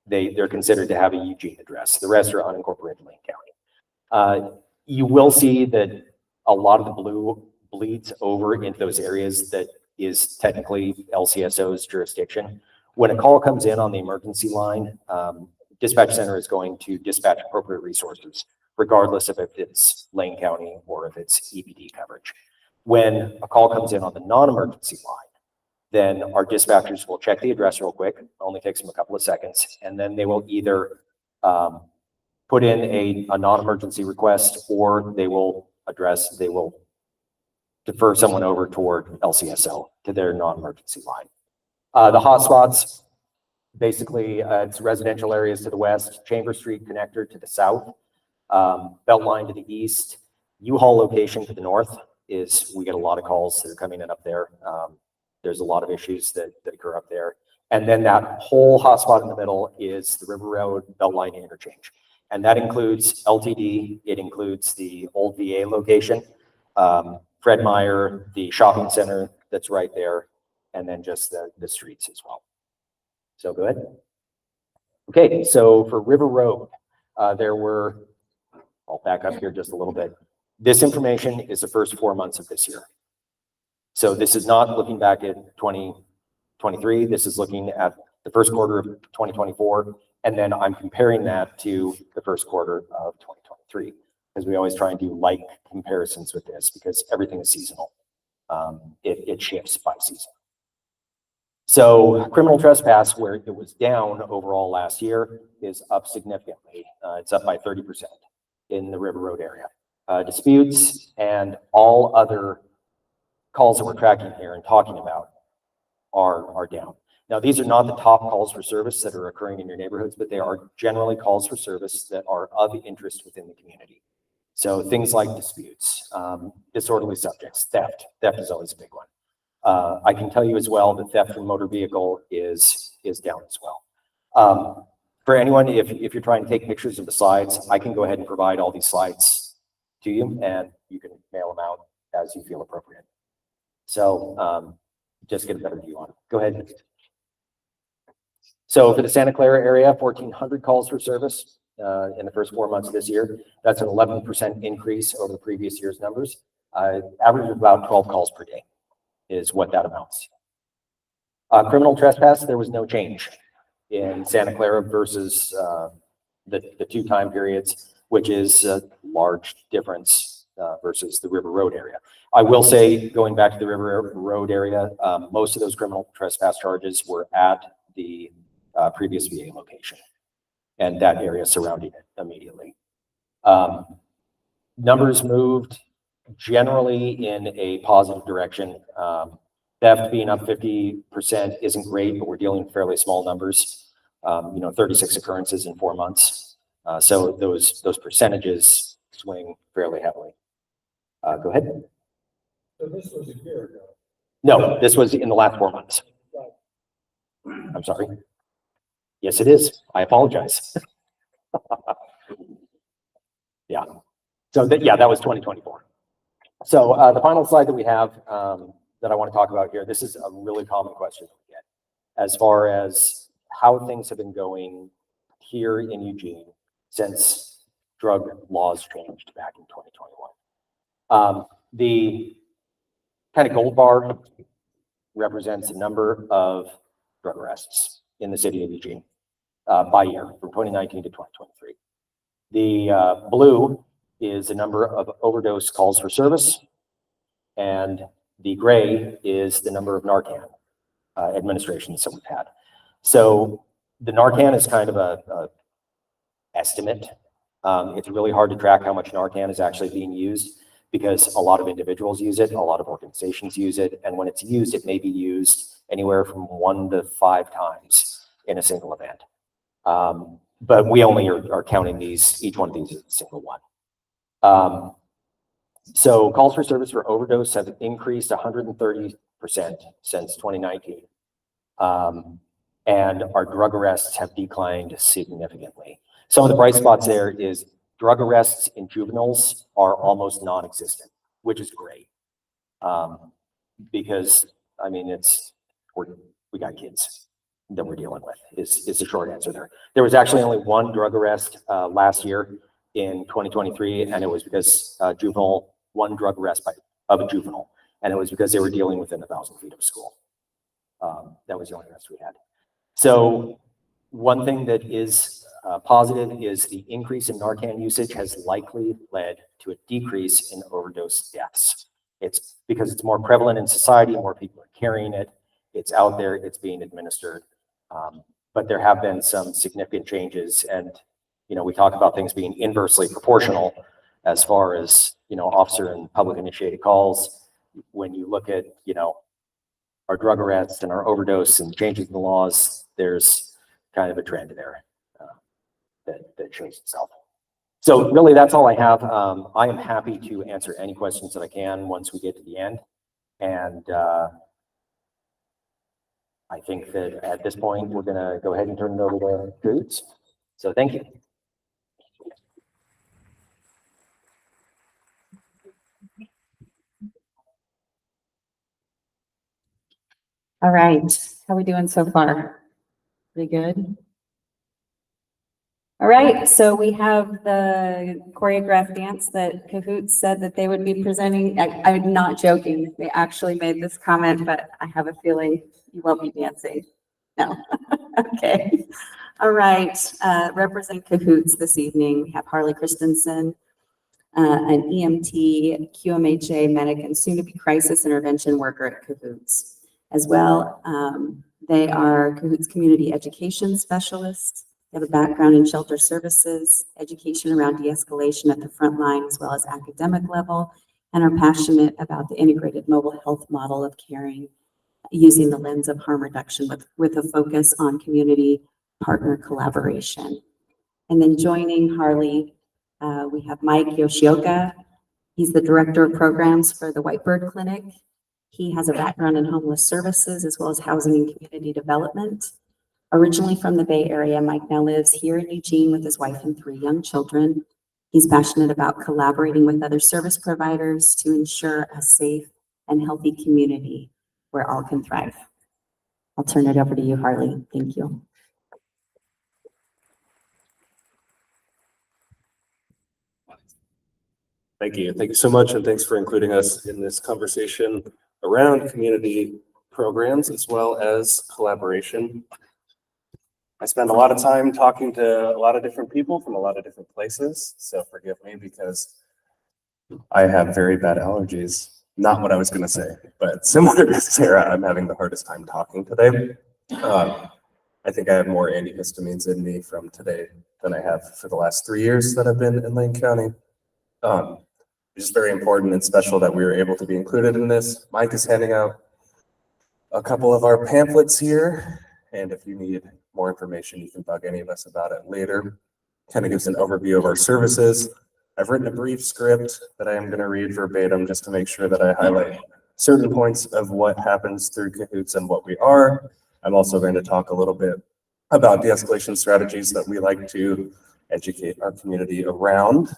They're considered to have a Eugene address. The rest are unincorporated Lane County. You will see that a lot of the blue bleeds over into those areas that is technically LCSO's jurisdiction. When a call comes in on the emergency line, dispatch center is going to dispatch appropriate resources, regardless of if it's Lane County or if it's EPD coverage. When a call comes in on the non-emergency line, then our dispatchers will check the address real quick. It only takes them a couple of seconds. And then they will either put in a non-emergency request, or they will defer someone over toward LCSO to their non-emergency line. The hotspots, basically it's residential areas to the west, Chamber Street connector to the south, Beltline to the east, U-Haul location to the north is, we get a lot of calls that are coming in up there. There's a lot of issues that occur up there. And then that whole hotspot in the middle is the River Road Beltline interchange. And that includes LTD, it includes the old VA location, Fred Meyer, the shopping center that's right there, and then just the streets as well. So go ahead. Okay, so for River Road, I'll back up here just a little bit. This information is the first 4 months of this year. So this is not looking back at 2023. This is looking at the first quarter of 2024 And then I'm comparing that to the first quarter of 2023, because we always try and do like comparisons with this because everything is seasonal. It shifts by season. So criminal trespass, where it was down overall last year, is up significantly. It's up by 30% in the River Road area. Disputes and all other calls that we're tracking here and talking about are down. Now, these are not the top calls for service that are occurring in your neighborhoods, but they are generally calls for service that are of interest within the community. So things like disputes, disorderly subjects, theft. Theft is always a big one. I can tell you as well that theft from motor vehicle is down as well. For anyone, if you're trying to take pictures of the slides, I can go ahead and provide all these slides to you, and you can mail them out as you feel appropriate. So just get a better view on it. Go ahead. So for the Santa Clara area, 1,400 calls for service in the first 4 months of this year. That's an 11% increase over the previous year's numbers. Average of about 12 calls per day is what that amounts to. Criminal trespass, there was no change in Santa Clara versus the two time periods, which is a large difference versus the River Road area. I will say, going back to the River Road area, most of those criminal trespass charges were at the previous VA location and that area surrounding it immediately. Numbers moved generally in a positive direction. Theft being up 50% isn't great, but we're dealing with fairly small numbers. 36 occurrences in 4 months. So those percentages swing fairly heavily. Go ahead. So this was a year ago. No, this was in the last 4 months. I'm sorry. Yes, it is. I apologize. Yeah. So that was 2024. So the final slide that we have that I want to talk about here, this is a really common question that we get as far as how things have been going here in Eugene since drug laws changed back in 2021. The kind of gold bar represents the number of drug arrests in the city of Eugene by year from 2019 to 2023. The blue is the number of overdose calls for service, and the gray is the number of Narcan administrations that we've had. So the Narcan is kind of a estimate. It's really hard to track how much Narcan is actually being used because a lot of individuals use it, a lot of organizations use it, and when it's used, it may be used anywhere from 1 to 5 times in a single event. But we only are counting each one of these as a single one. So calls for service for overdose have increased 130% since 2019. And our drug arrests have declined significantly. Some of the bright spots there is drug arrests in juveniles are almost non-existent, which is great. Because, I mean, we got kids that we're dealing with is the short answer there. There was actually only 1 drug arrest last year in 2023, and it was because one drug arrest of a juvenile, and it was because they were dealing within 1,000 feet of a school. That was the only arrest we had. So one thing that is positive is the increase in Narcan usage has likely led to a decrease in overdose deaths. It's because it's more prevalent in society, more people are carrying it, it's out there, it's being administered. But there have been some significant changes, and we talk about things being inversely proportional as far as officer and public initiated calls. When you look at our drug arrests and our overdose and changes in the laws, there's kind of a trend there that shows itself. So really, that's all I have. I am happy to answer any questions that I can once we get to the end. And I think that at this point, we're going to go ahead and turn it over to CAHOOTS. So thank you. All right, how are we doing so far? Pretty good? All right, so we have the choreographed dance that CAHOOTS said that they would be presenting. I'm not joking, they actually made this comment, but I have a feeling you won't be dancing. No, okay. All right, representing CAHOOTS this evening, we have Harley Christensen, an EMT, QMHA medic, and soon-to-be crisis intervention worker at CAHOOTS. As well, they are CAHOOTS community education specialists. They have a background in shelter services, education around de-escalation at the front line, as well as academic level, and are passionate about the integrated mobile health model of caring using the lens of harm reduction with a focus on community partner collaboration. And then joining Harley, we have Mike Yoshioka. He's the director of programs for the Whitebird Clinic. He has a background in homeless services as well as housing and community development. Originally from the Bay Area, Mike now lives here in Eugene with his wife and 3 young children. He's passionate about collaborating with other service providers to ensure a safe and healthy community where all can thrive. I'll turn it over to you, Harley. Thank you. Thank you. Thank you so much. And thanks for including us in this conversation around community programs as well as collaboration. I spend a lot of time talking to a lot of different people from a lot of different places. So forgive me because I have very bad allergies. Not what I was going to say, but similar to Sarah, I'm having the hardest time talking today. I think I have more antihistamines in me from today than I have for the last 3 years that I've been in Lane County. It's just very important and special that we were able to be included in this. Mike is handing out a couple of our pamphlets here, and if you need more information, you can bug any of us about it later. Kind of gives an overview of our services. I've written a brief script that I am going to read verbatim just to make sure that I highlight certain points of what happens through CAHOOTS and what we are. I'm also going to talk a little bit about de-escalation strategies that we like to educate our community around.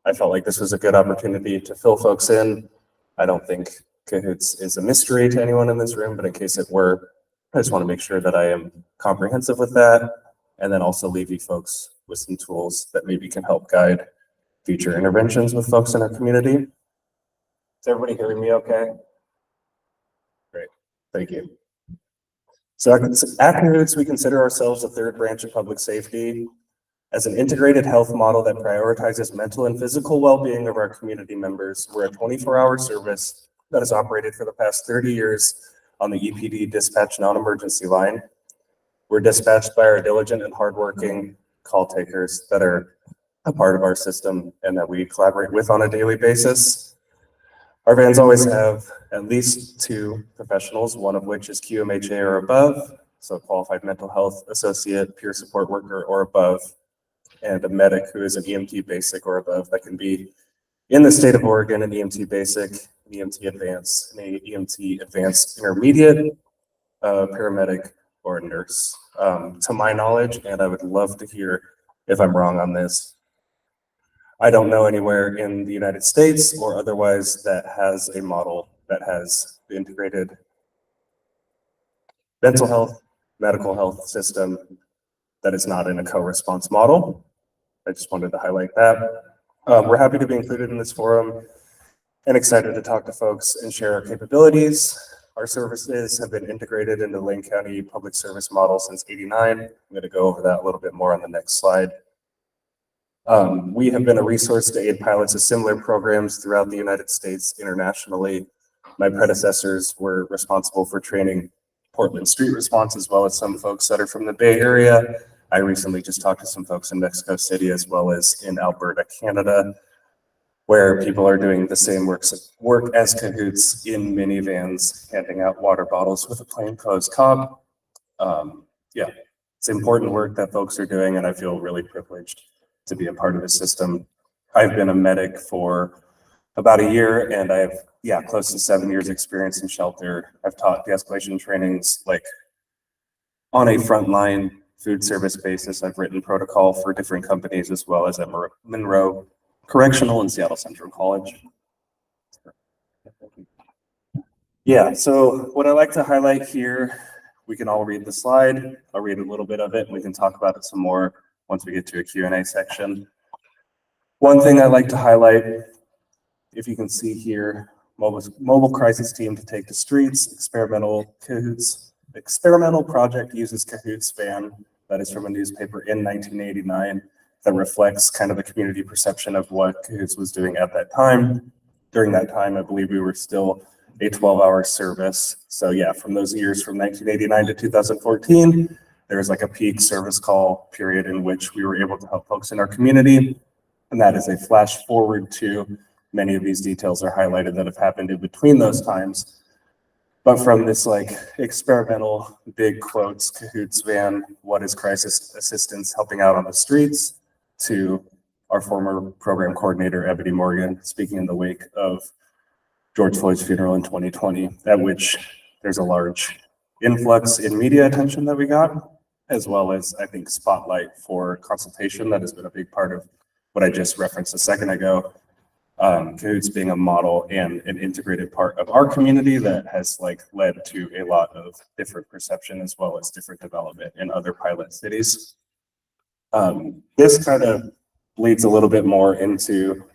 I felt like this was a good opportunity to fill folks in. I don't think CAHOOTS is a mystery to anyone in this room, but in case it were, I just want to make sure that I am comprehensive with that, and then also leave you folks with some tools that maybe can help guide future interventions with folks in our community. Is everybody hearing me okay? Great, thank you. So at CAHOOTS, we consider ourselves a third branch of public safety as an integrated health model that prioritizes mental and physical well-being of our community members. We're a 24-hour service that has operated for the past 30 years on the EPD dispatch non-emergency line. We're dispatched by our diligent and hardworking call takers that are a part of our system and that we collaborate with on a daily basis. Our vans always have at least 2 professionals, one of which is QMHA or above, so qualified mental health associate, peer support worker or above, and a medic who is an EMT basic or above. That can be in the state of Oregon, an EMT basic, an EMT advanced, an EMT advanced intermediate, paramedic, or a nurse. To my knowledge, and I would love to hear if I'm wrong on this, I don't know anywhere in the United States or otherwise that has a model that has the integrated mental health, medical health system that is not in a co-response model. I just wanted to highlight that. We're happy to be included in this forum and excited to talk to folks and share our capabilities. Our services have been integrated into the Lane County Public Service Model since '89. I'm going to go over that a little bit more on the next slide. We have been a resource to aid pilots of similar programs throughout the United States internationally. My predecessors were responsible for training Portland Street Response as well as some folks that are from the Bay Area. I recently just talked to some folks in Mexico City as well as in Alberta, Canada, where people are doing the same work as CAHOOTS in minivans, handing out water bottles with a plainclothes cop. Yeah, it's important work that folks are doing, and I feel really privileged to be a part of the system. I've been a medic for about a year, and I have, close to 7 years experience in shelter. I've taught de-escalation trainings like on a frontline food service basis. I've written protocol for different companies as well as at Monroe Correctional and Seattle Central College. Yeah, so what I like to highlight here, we can all read the slide. I'll read a little bit of it and we can talk about it some more once we get to a Q&A section. One thing I like to highlight, if you can see here, mobile crisis team to take to streets, experimental project uses CAHOOTS van that is from a newspaper in 1989 that reflects kind of the community perception of what CAHOOTS was doing at that time. During that time, I believe we were still a 12-hour service. So yeah, from those years from 1989 to 2014, there was like a peak service call period in which we were able to help folks in our community. And that is a flash forward to many of these details are highlighted that have happened in between those times. But from this like experimental big quotes, CAHOOTS van, what is crisis assistance helping out on the streets, to our former program coordinator, Ebony Morgan, speaking in the wake of George Floyd's funeral in 2020, at which there's a large influx in media attention that we got, as well as, I think, spotlight for consultation. That has been a big part of what I just referenced a second ago. CAHOOTS being a model and an integrated part of our community that has like led to a lot of different perception as well as different development in other pilot cities. This kind of leads a little bit more into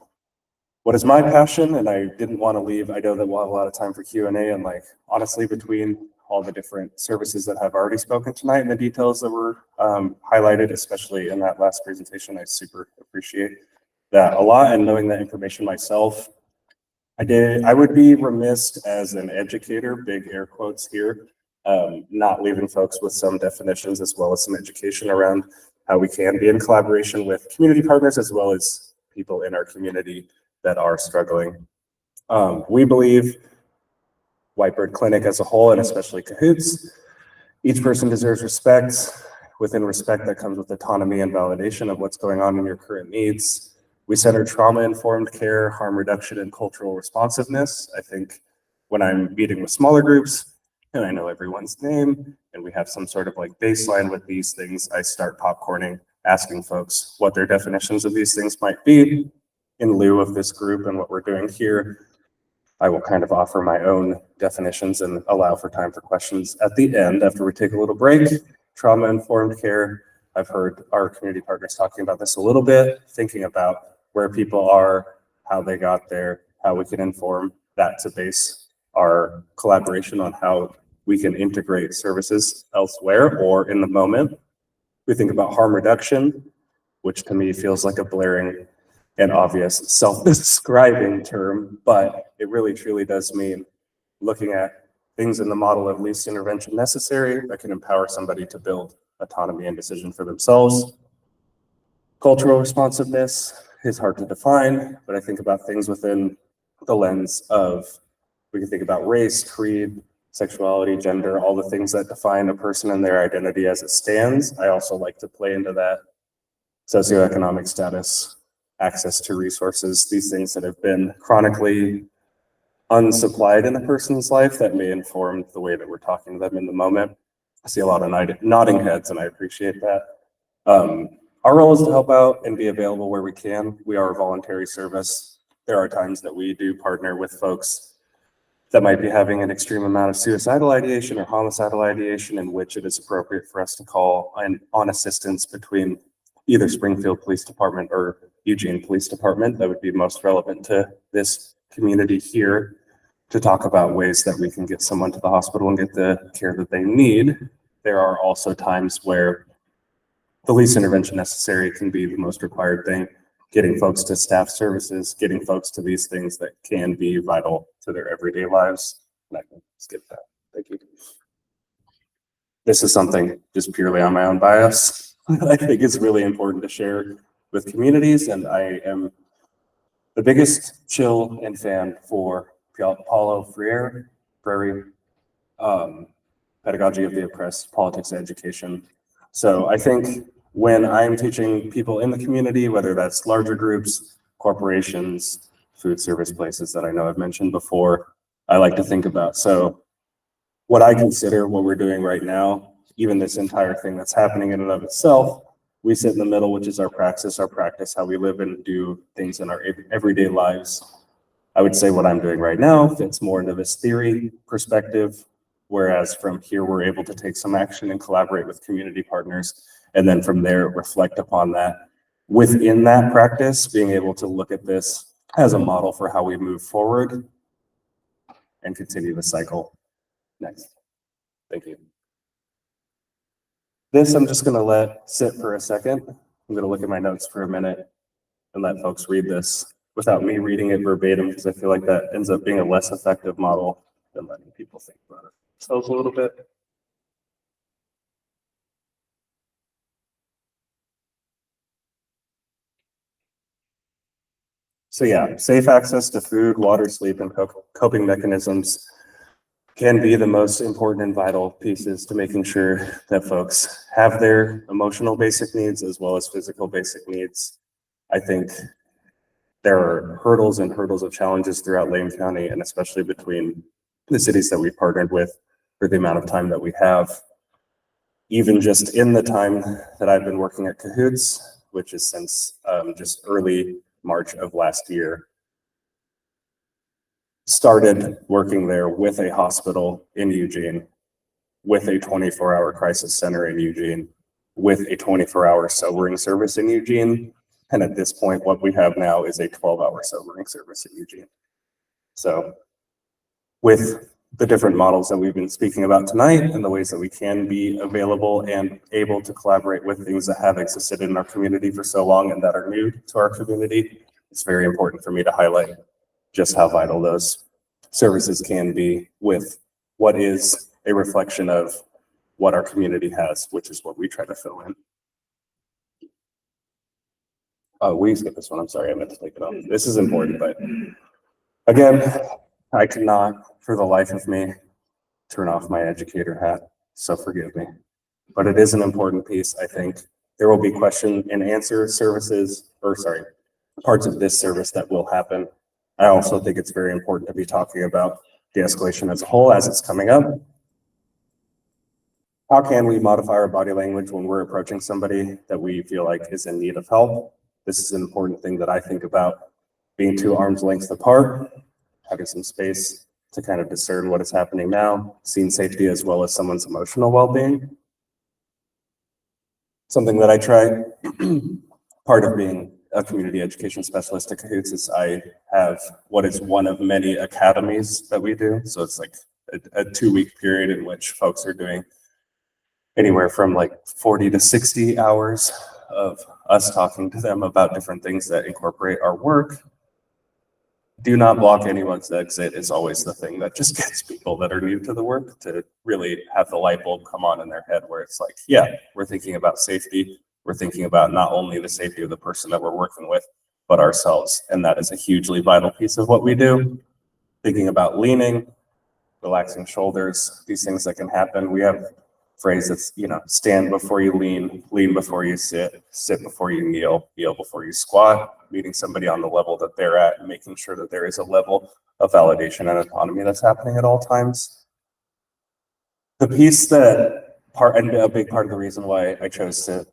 what is my passion, and I didn't want to leave. I know that we'll have a lot of time for Q&A, and like honestly, between all the different services that have already spoken tonight and the details that were highlighted, especially in that last presentation, I super appreciate that a lot. And knowing that information myself, I would be remiss as an educator, big air quotes here, not leaving folks with some definitions as well as some education around how we can be in collaboration with community partners as well as people in our community that are struggling. We believe Whitebird Clinic as a whole, and especially CAHOOTS, each person deserves respect. Within respect, that comes with autonomy and validation of what's going on in your current needs. We center trauma-informed care, harm reduction, and cultural responsiveness. I think when I'm meeting with smaller groups, and I know everyone's name, and we have some sort of like baseline with these things, I start popcorning, asking folks what their definitions of these things might be. In lieu of this group and what we're doing here, I will kind of offer my own definitions and allow for time for questions at the end after we take a little break. Trauma-informed care. I've heard our community partners talking about this a little bit, thinking about where people are, how they got there, how we can inform that to base our collaboration on how we can integrate services elsewhere or in the moment. We think about harm reduction, which to me feels like a blaring and obvious self-describing term, but it really truly does mean looking at things in the model of least intervention necessary that can empower somebody to build autonomy and decision for themselves. Cultural responsiveness is hard to define, but I think about things within the lens of, we can think about race, creed, sexuality, gender, all the things that define a person and their identity as it stands. I also like to play into that socioeconomic status, access to resources, these things that have been chronically unsupplied in a person's life that may inform the way that we're talking to them in the moment. I see a lot of nodding heads, and I appreciate that. Our role is to help out and be available where we can. We are a voluntary service. There are times that we do partner with folks that might be having an extreme amount of suicidal ideation or homicidal ideation, in which it is appropriate for us to call on assistance between either Springfield Police Department or Eugene Police Department. That would be most relevant to this community here, to talk about ways that we can get someone to the hospital and get the care that they need. There are also times where the least intervention necessary can be the most required thing, getting folks to staff services, getting folks to these things that can be vital to their everyday lives. And I can skip that. Thank you. This is something just purely on my own bias. I think it's really important to share with communities, and I am the biggest chill and fan for Paulo Freire, Pedagogy of the Oppressed, Politics and Education. So I think when I'm teaching people in the community, whether that's larger groups, corporations, food service places that I know I've mentioned before, I like to think about, so what I consider what we're doing right now, even this entire thing that's happening in and of itself, we sit in the middle, which is our practice, how we live and do things in our everyday lives. I would say what I'm doing right now fits more into this theory perspective, whereas from here, we're able to take some action and collaborate with community partners, and then from there, reflect upon that. Within that practice, being able to look at this as a model for how we move forward and continue the cycle. Next. Thank you. This I'm just gonna let sit for a second. I'm gonna look at my notes for a minute and let folks read this without me reading it verbatim, because I feel like that ends up being a less effective model than letting people think about it themselves a little bit. So yeah, safe access to food, water, sleep, and coping mechanisms can be the most important and vital pieces to making sure that folks have their emotional basic needs as well as physical basic needs. I think there are hurdles and hurdles of challenges throughout Lane County, and especially between the cities that we've partnered with for the amount of time that we have. Even just in the time that I've been working at CAHOOTS, which is since just early March of last year, started working there with a hospital in Eugene, with a 24-hour crisis center in Eugene, with a 24-hour sobering service in Eugene. And at this point, what we have now is a 12-hour sobering service in Eugene. So with the different models that we've been speaking about tonight and the ways that we can be available and able to collaborate with things that have existed in our community for so long and that are new to our community, it's very important for me to highlight just how vital those services can be with what is a reflection of what our community has, which is what we try to fill in. Oh, we skipped this one. I'm sorry, I meant to take it off. This is important, but again, I cannot for the life of me turn off my educator hat, so forgive me. But it is an important piece. I think there will be question and answer services, or sorry, parts of this service that will happen. I also think it's very important to be talking about de-escalation as a whole as it's coming up. How can we modify our body language when we're approaching somebody that we feel like is in need of help? This is an important thing that I think about, being 2 arms lengths apart, having some space to kind of discern what is happening now, scene safety as well as someone's emotional well-being. Something that I try, part of being a community education specialist at CAHOOTS is I have what is one of many academies that we do. So it's like a 2-week period in which folks are doing anywhere from like 40 to 60 hours of us talking to them about different things that incorporate our work. Do not block anyone's exit is always the thing that just gets people that are new to the work to really have the light bulb come on in their head where it's like, yeah, we're thinking about safety. We're thinking about not only the safety of the person that we're working with, but ourselves. And that is a hugely vital piece of what we do. Thinking about leaning, relaxing shoulders, these things that can happen. We have phrase that's, stand before you lean before you sit before you kneel before you squat, meeting somebody on the level that they're at and making sure that there is a level of validation and autonomy that's happening at all times. The piece that and a big part of the reason why I chose to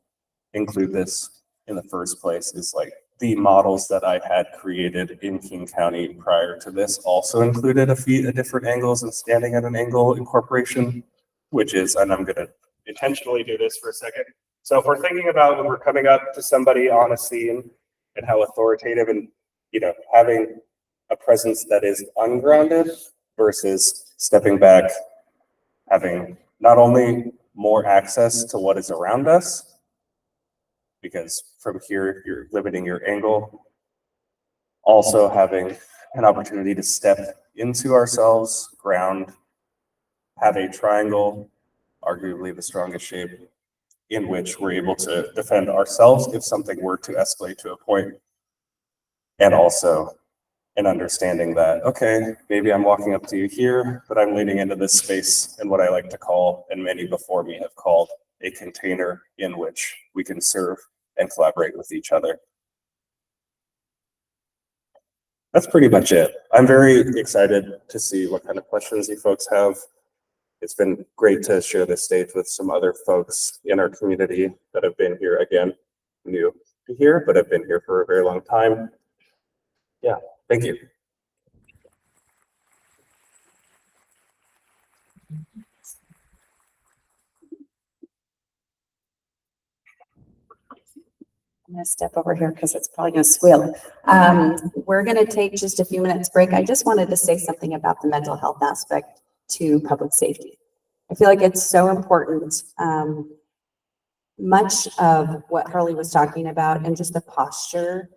include this in the first place is like the models that I had created in King County prior to this also included a feet at different angles and standing at an angle incorporation, which is, and I'm gonna intentionally do this for a second. So if we're thinking about when we're coming up to somebody on a scene and how authoritative and, having a presence that is ungrounded versus stepping back, having not only more access to what is around us, because from here, you're limiting your angle, also having an opportunity to step into ourselves, ground, have a triangle, arguably the strongest shape, in which we're able to defend ourselves if something were to escalate to a point. And also an understanding that, okay, maybe I'm walking up to you here, but I'm leaning into this space and what I like to call, and many before me have called, a container in which we can serve and collaborate with each other. That's pretty much it. I'm very excited to see what kind of questions you folks have. It's been great to share this stage with some other folks in our community that have been here, again, new to here, but have been here for a very long time. Yeah, thank you. I'm gonna step over here because it's probably gonna squeal. We're gonna take just a few minutes break. I just wanted to say something about the mental health aspect to public safety. I feel like it's so important. much of what Harley was talking about and just the posture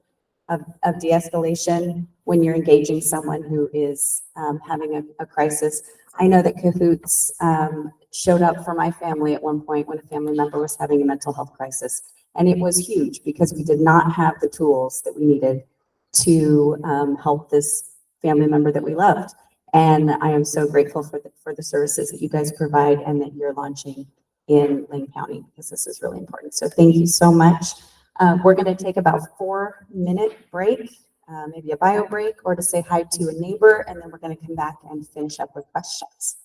of de-escalation when you're engaging someone who is having a crisis. I know that CAHOOTS showed up for my family at one point when a family member was having a mental health crisis. And it was huge because we did not have the tools that we needed to help this family member that we loved. And I am so grateful for the services that you guys provide and that you're launching in Lane County, because this is really important. So thank you so much. We're going to take about a 4-minute break, maybe a bio break, or to say hi to a neighbor, and then we're going to come back and finish up with questions.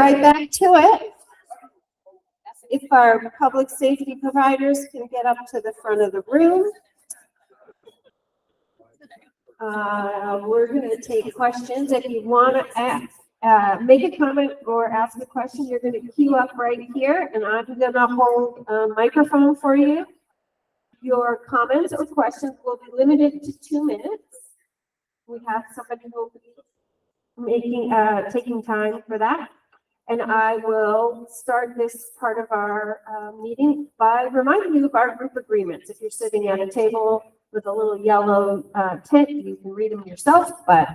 right back to it. If our public safety providers can get up to the front of the room. We're gonna take questions. If you wanna make a comment or ask a question, you're gonna queue up right here and I'm gonna hold a microphone for you. Your comments or questions will be limited to 2 minutes. We have somebody who will be taking time for that. And I will start this part of our meeting by reminding you of our group agreements. If you're sitting at a table with a little yellow tent, you can read them yourself, but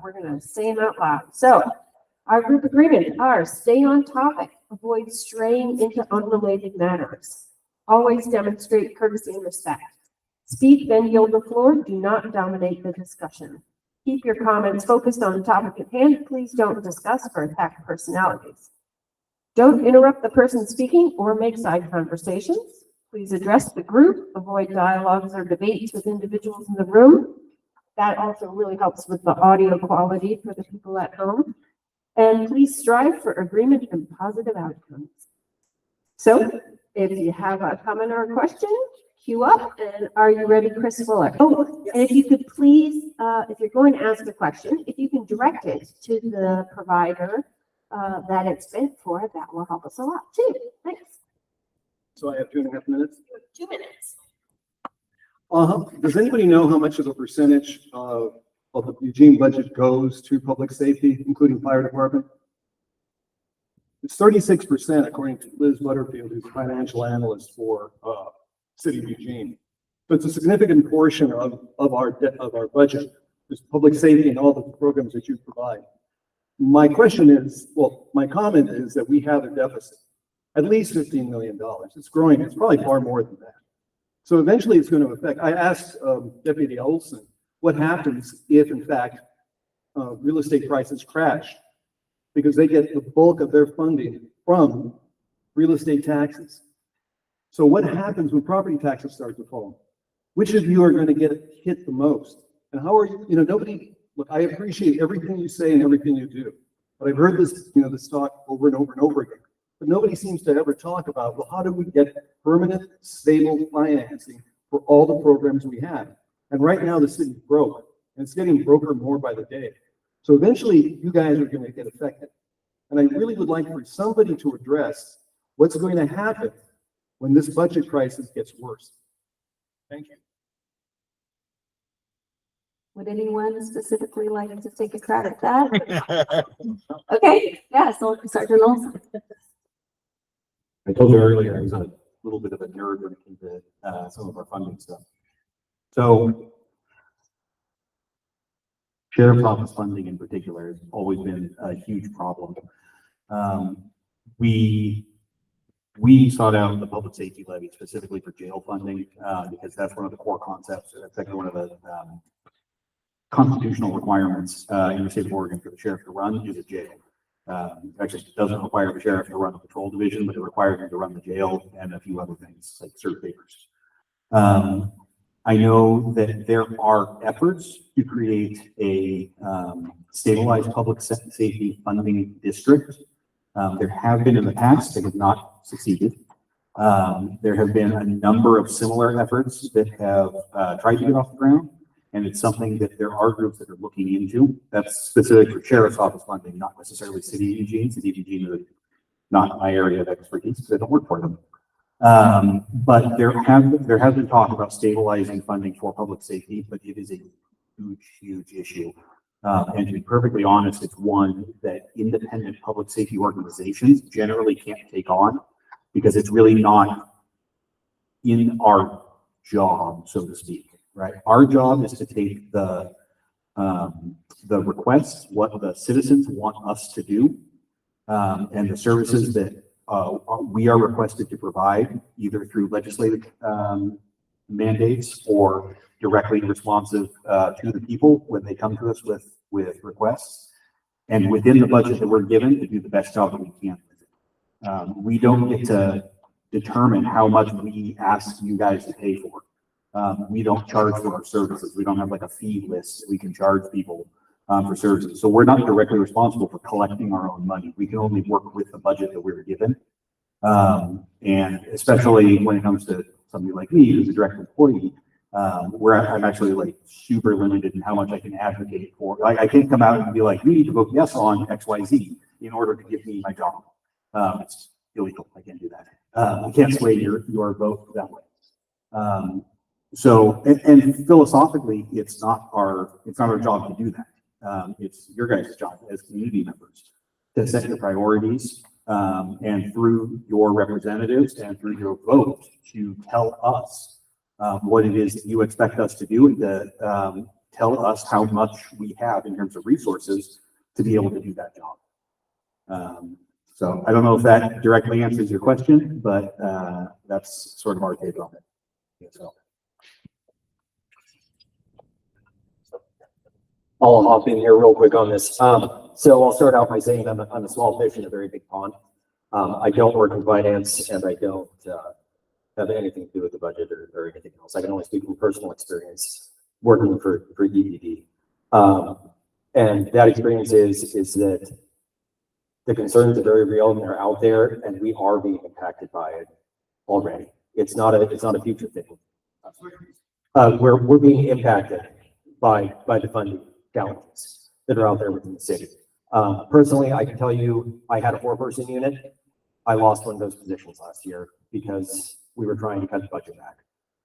we're going to say them out loud. So our group agreements are: stay on topic, avoid straying into unrelated matters, always demonstrate courtesy and respect, speak then yield the floor, do not dominate the discussion. Keep your comments focused on the topic at hand. Please don't discuss or attack personalities. Don't interrupt the person speaking or make side conversations. Please address the group. Avoid dialogues or debates with individuals in the room. That also really helps with the audio quality for the people at home. And please strive for agreement and positive outcomes. So if you have a comment or a question, queue up. And are you ready, Chris Fuller? Oh, and if you could please, if you're going to ask a question, if you can direct it to the provider that it's meant for, that will help us a lot too. Thanks. So I have 2.5 minutes. 2 minutes. Does anybody know how much of a percentage of the Eugene budget goes to public safety, including fire department? It's 36%, according to Liz Butterfield, who's a financial analyst for City of Eugene. So it's a significant portion of our budget, is public safety and all the programs that you provide. My question is, well, my comment is that we have a deficit, at least $15 million. It's growing. It's probably far more than that. So eventually it's going to affect. I asked Deputy Olson what happens if, in fact, real estate prices crash, because they get the bulk of their funding from real estate taxes. So what happens when property taxes start to fall? Which of you are going to get hit the most? And how are you, nobody, look, I appreciate everything you say and everything you do, but I've heard this, this talk over and over and over again, but nobody seems to ever talk about, well, how do we get permanent, stable financing for all the programs we have? And right now the city's broke, and it's getting broker more by the day. So eventually you guys are going to get affected. And I really would like for somebody to address what's going to happen when this budget crisis gets worse. Thank you. Would anyone specifically like to take a crack at that? Okay, yeah, so Sergeant Olson. I told you earlier I was a little bit of a nerd when it came to some of our funding stuff. So Sheriff's Office funding in particular has always been a huge problem. We sought out the public safety levy specifically for jail funding because that's one of the core concepts. That's actually one of the constitutional requirements in the state of Oregon for the sheriff to run is a jail. Actually, it doesn't require the sheriff to run the patrol division, but it requires him to run the jail and a few other things like serve papers. I know that there are efforts to create a stabilized public safety funding district. There have been in the past, they have not succeeded. There have been a number of similar efforts that have tried to get off the ground, and it's something that there are groups that are looking into. That's specific for Sheriff's Office funding, not necessarily City of Eugene. City of Eugene is not my area of expertise because I don't work for them. But there has been talk about stabilizing funding for public safety, but it is a huge, huge issue. And to be perfectly honest, it's one that independent public safety organizations generally can't take on because it's really not in our job, so to speak, right? Our job is to take the requests, what the citizens want us to do, and the services that we are requested to provide either through legislative mandates or directly responsive to the people when they come to us with requests, and within the budget that we're given to do the best job that we can. We don't get to determine how much we ask you guys to pay for. We don't charge for our services. We don't have like a fee list that we can charge people for services. So we're not directly responsible for collecting our own money. We can only work with the budget that we're given. And especially when it comes to somebody like me, who's a direct employee, where I'm actually like super limited in how much I can advocate for. Like, I can't come out and be like, you need to vote yes on XYZ in order to give me my job. It's illegal. I can't do that. I can't sway your vote that way. And philosophically, it's not our job to do that. It's your guys' job as community members to set your priorities, and through your representatives and through your vote to tell us what it is that you expect us to do, and to tell us how much we have in terms of resources to be able to do that job. So I don't know if that directly answers your question, but that's sort of our take on it. So. I'll hop in here real quick on this. So I'll start out by saying I'm a small fish in a very big pond. I don't work in finance, and I don't have anything to do with the budget or anything else. I can only speak from personal experience working for EPD. And that experience is that the concerns are very real and they're out there, and we are being impacted by it already. It's not a future thing. We're being impacted by the funding challenges that are out there within the city. Personally, I can tell you, I had a 4-person unit. I lost one of those positions last year because we were trying to cut the budget back.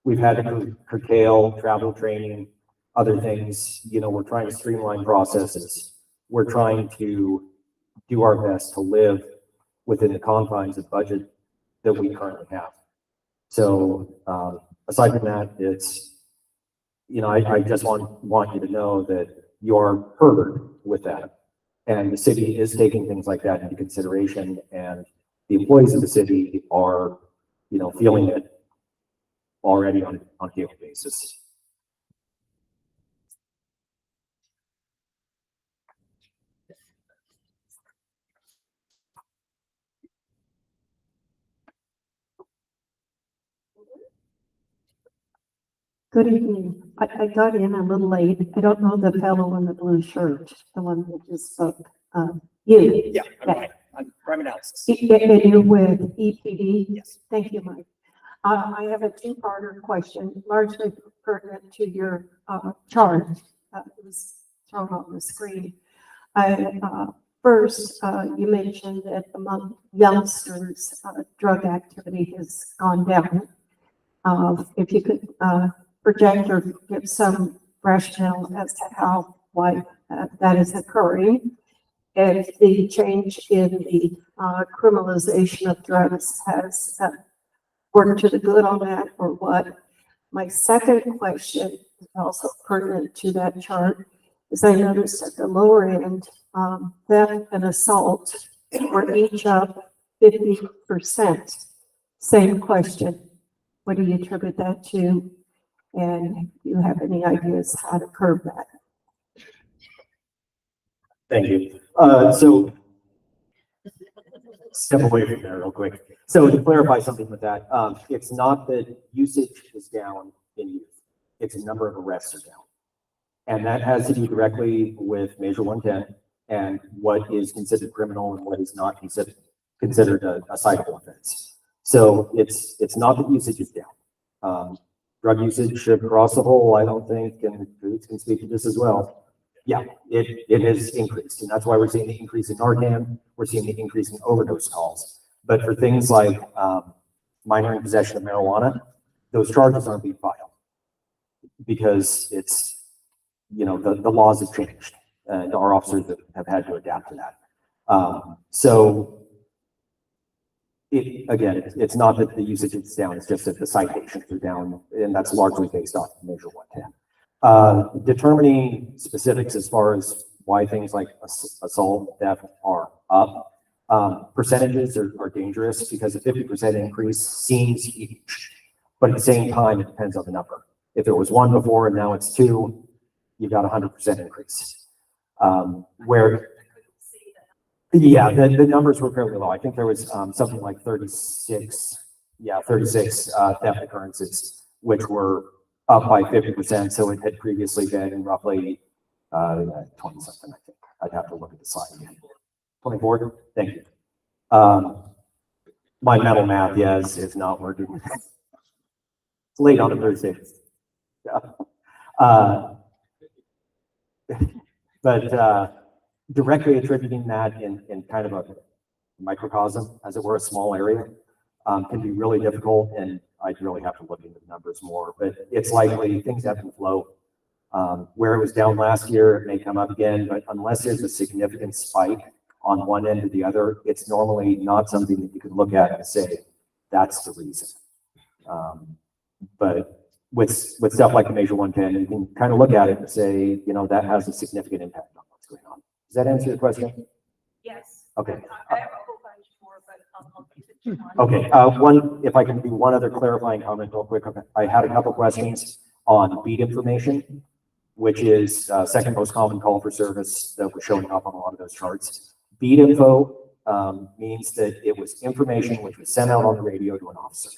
We've had to curtail travel, training, other things. You know, we're trying to streamline processes. We're trying to do our best to live within the confines of budget that we currently have. So aside from that, it's, you know, I just want you to know that you're heard with that. And the city is taking things like that into consideration, and the employees of the city are, you know, feeling it already on a daily basis. Good evening. I got in a little late. I don't know the fellow in the blue shirt, the one that just spoke. You. Yeah, Okay. I'm crime analysis. And you're with EPD? Yes. Thank you, Mike. I have a two-parter question, largely pertinent to your chart. It was thrown on the screen. First, you mentioned that among youngsters, drug activity has gone down. If you could project or give some rationale as to why that is occurring. If the change in the criminalization of drugs has worked to the good on that, or what? My second question, also pertinent to that chart, is I noticed at the lower end, theft and assault were each up 50%. Same question. What do you attribute that to? And do you have any ideas how to curb that? Thank you. So step away from there real quick. So to clarify something with that, it's not that usage is down in youth. It's a number of arrests are down. And that has to do directly with Measure 110 and what is considered criminal and what is not considered a citable offense. So it's not that usage is down. Drug usage across the whole, I don't think, and CAHOOTS can speak to this as well. Yeah, it has increased, and that's why we're seeing the increase in Narcan. We're seeing the increase in overdose calls. But for things like minor in possession of marijuana, those charges aren't being filed because it's, you know, the laws have changed, and our officers have had to adapt to that. So again, it's not that the usage is down, it's just that the citations are down, and that's largely based off of Measure 110. Determining specifics as far as why things like assault, theft are up. Percentages are dangerous because a 50% increase seems huge, but at the same time, it depends on the number. If it was 1 before and now it's 2, you've got a 100% increase. Yeah, the numbers were fairly low. I think there was something like 36 theft occurrences, which were up by 50%. So it had previously been roughly 20 something, I think. I'd have to look at the slide again. 24, thank you. My mental math, yes, is not working. It's late on a Thursday. Yeah. But directly attributing that in kind of a microcosm, as it were, a small area, can be really difficult, and I'd really have to look into the numbers more, but it's likely things ebb and flow. Where it was down last year, it may come up again, but unless there's a significant spike on one end or the other, it's normally not something that you could look at and say, that's the reason. But with stuff like the Measure 110, you can kind of look at it and say, you know, that has a significant impact on what's going on. Does that answer your question? Yes. Okay. I have a whole bunch more, but I'll keep it to one. Okay, if I can do one other clarifying comment real quick. Okay. I had a couple questions on beat information, which is second most common call for service that was showing up on a lot of those charts. Beat info means that it was information which was sent out on the radio to an officer.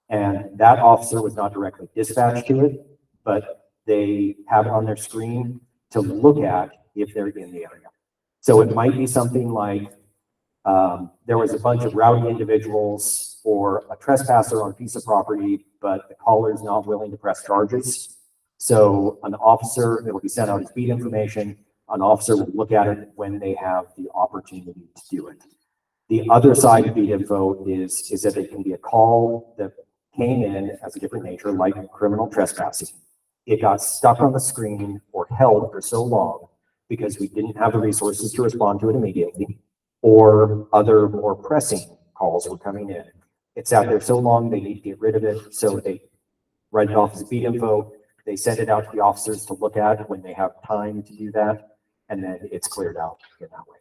And that officer was not directly dispatched to it, but they have it on their screen to look at if they're in the area. So it might be something like there was a bunch of rowdy individuals or a trespasser on a piece of property, but the caller is not willing to press charges. So an officer, it will be sent out as beat information. An officer will look at it when they have the opportunity to do it. The other side of beat info is that it can be a call that came in as a different nature, like criminal trespassing. It got stuck on the screen or held for so long because we didn't have the resources to respond to it immediately, or other more pressing calls were coming in. It sat there so long, they need to get rid of it. So they write it off as beat info. They send it out to the officers to look at when they have time to do that. And then it's cleared out in that way.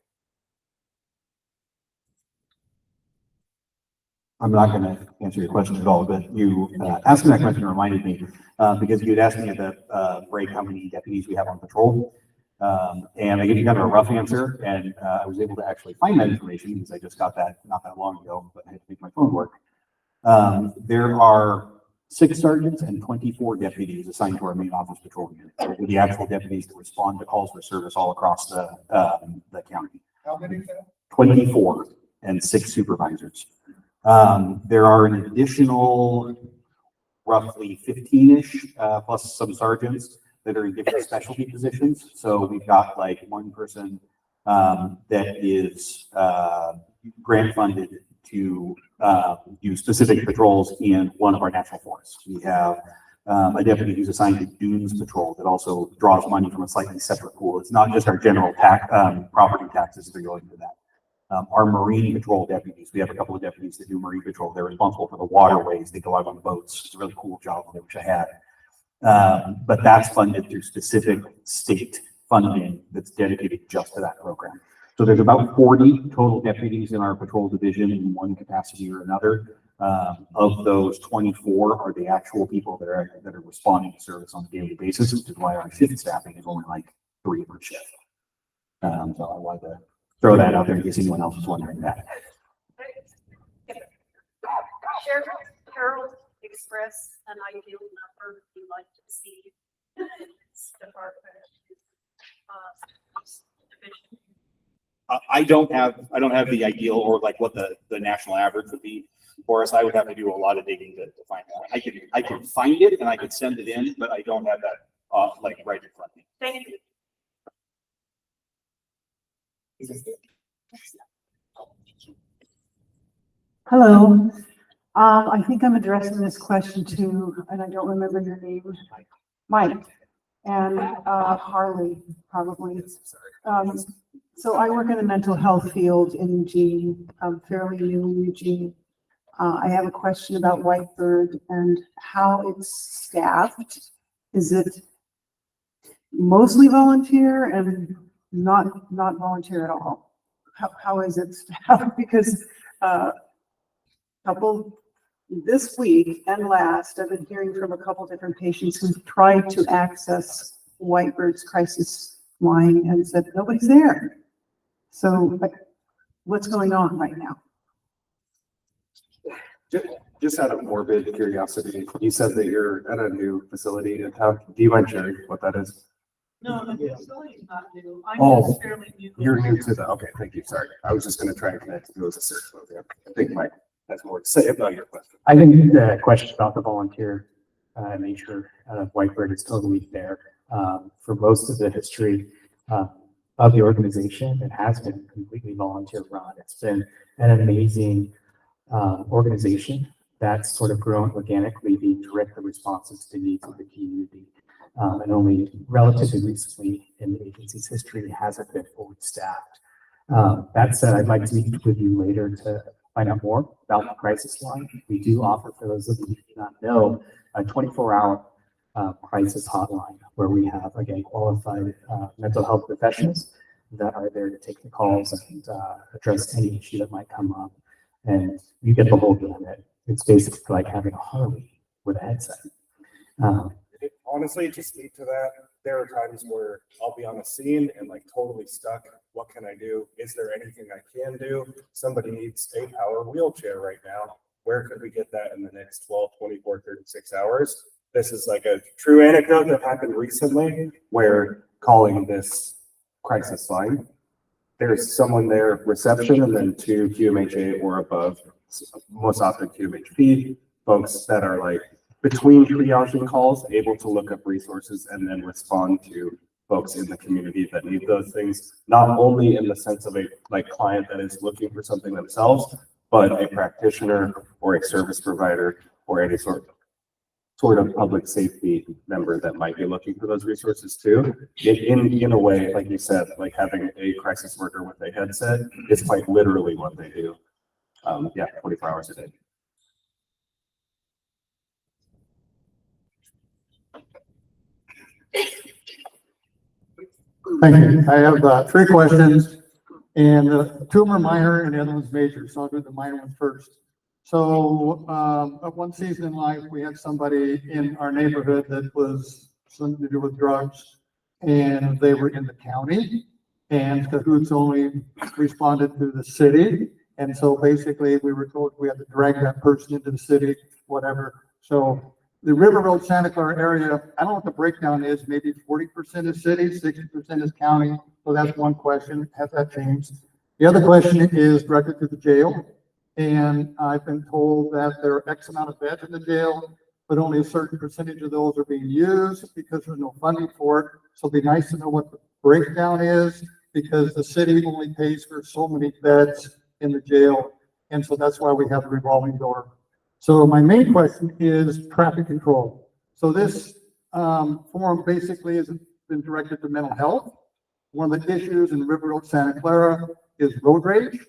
I'm not going to answer your question at all, but you asking that question reminded me because you had asked me at the break how many deputies we have on patrol. And I gave you kind of a rough answer, and I was able to actually find that information because I just got that not that long ago, but I had to make my phone work. There are 6 sergeants and 24 deputies assigned to our main office patrol unit. So the actual deputies that respond to calls for service all across the county. How many? 24 and 6 supervisors. There are an additional roughly 15-ish, plus some sergeants that are in different specialty positions. So we've got like one person that is grant funded to do specific patrols in one of our national forests. We have a deputy who's assigned to Dunes Patrol that also draws money from a slightly separate pool. It's not just our general property taxes that are going to that. Our Marine Patrol deputies, we have a couple of deputies that do Marine Patrol. They're responsible for the waterways. They go out on the boats. It's a really cool job, which I had. But that's funded through specific state funding that's dedicated just to that program. So there's about 40 total deputies in our patrol division in one capacity or another. Of those, 24 are the actual people that are responding to service on a daily basis, which is why our shift staffing is only like 3 per shift. So I wanted to throw that out there in case anyone else was wondering that. Harold express an ideal number you'd like to see in this department. Division. I don't have the ideal or like what the national average would be for us. I would have to do a lot of digging to find that. I can find it and I can send it in, but I don't have that like right in front of me. Thank you. Hello. I think I'm addressing this question to, and I don't remember your name, Mike, and Harley, probably. So I work in the mental health field in Eugene. I'm fairly new in Eugene. I have a question about Whitebird and how it's staffed. Is it mostly volunteer and not volunteer at all? How is it staffed? Because this week and last, I've been hearing from a couple different patients who've tried to access Whitebird's crisis line and said nobody's there. So what's going on right now? Just out of morbid curiosity, you said that you're at a new facility in town. Do you mind sharing what that is? No, the facility is not new. I'm Oh, just fairly new. You're new to the, okay, thank you, sorry. I was just gonna try and connect to it as a search mode there. I think Mike has more to say about your question. I think the question about the volunteer nature of Whitebird is totally fair. For most of the history of the organization, it has been completely volunteer run. It's been an amazing organization that's sort of grown organically, being directly responsive to the needs of the community. And only relatively recently in the agency's history has it been fully staffed. That said, I'd like to meet with you later to find out more about the crisis line. We do offer, for those of you who do not know, a 24-hour crisis hotline where we have, again, qualified mental health professionals that are there to take the calls and address any issue that might come up. And you get the whole gamut. It's basically like having a Harley with a headset. Honestly, to speak to that, there are times where I'll be on a scene and like totally stuck. What can I do? Is there anything I can do? Somebody needs a power wheelchair right now. Where could we get that in the next 12, 24, 36 hours? This is like a true anecdote that happened recently where calling this crisis line, there's someone there, reception, and then 2 QMHA or above, most often QMHP, folks that are like between triaging calls, able to look up resources and then respond to folks in the community that need those things, not only in the sense of a like client that is looking for something themselves, but a practitioner or a service provider or any sort of public safety member that might be looking for those resources too. In a way, like you said, like having a crisis worker with a headset is quite literally what they do. 24 hours a day. Thank you. I have 3 questions, and 2 of them are minor and the other one's major, so I'll do the minor one first. So at one season in life, we had somebody in our neighborhood that was something to do with drugs, and they were in the county, and CAHOOTS only responded to the city. And so basically we were told we had to drag that person into the city, whatever. So the River Road, Santa Clara area, I don't know what the breakdown is, maybe 40% is city, 60% is county. So that's one question. Has that changed? The other question is directed to the jail. And I've been told that there are X amount of beds in the jail, but only a certain percentage of those are being used because there's no funding for it. So it'd be nice to know what the breakdown is, because the city only pays for so many beds in the jail. And so that's why we have a revolving door. So my main question is traffic control. So this forum basically has been directed to mental health. One of the issues in River Road, Santa Clara is road rage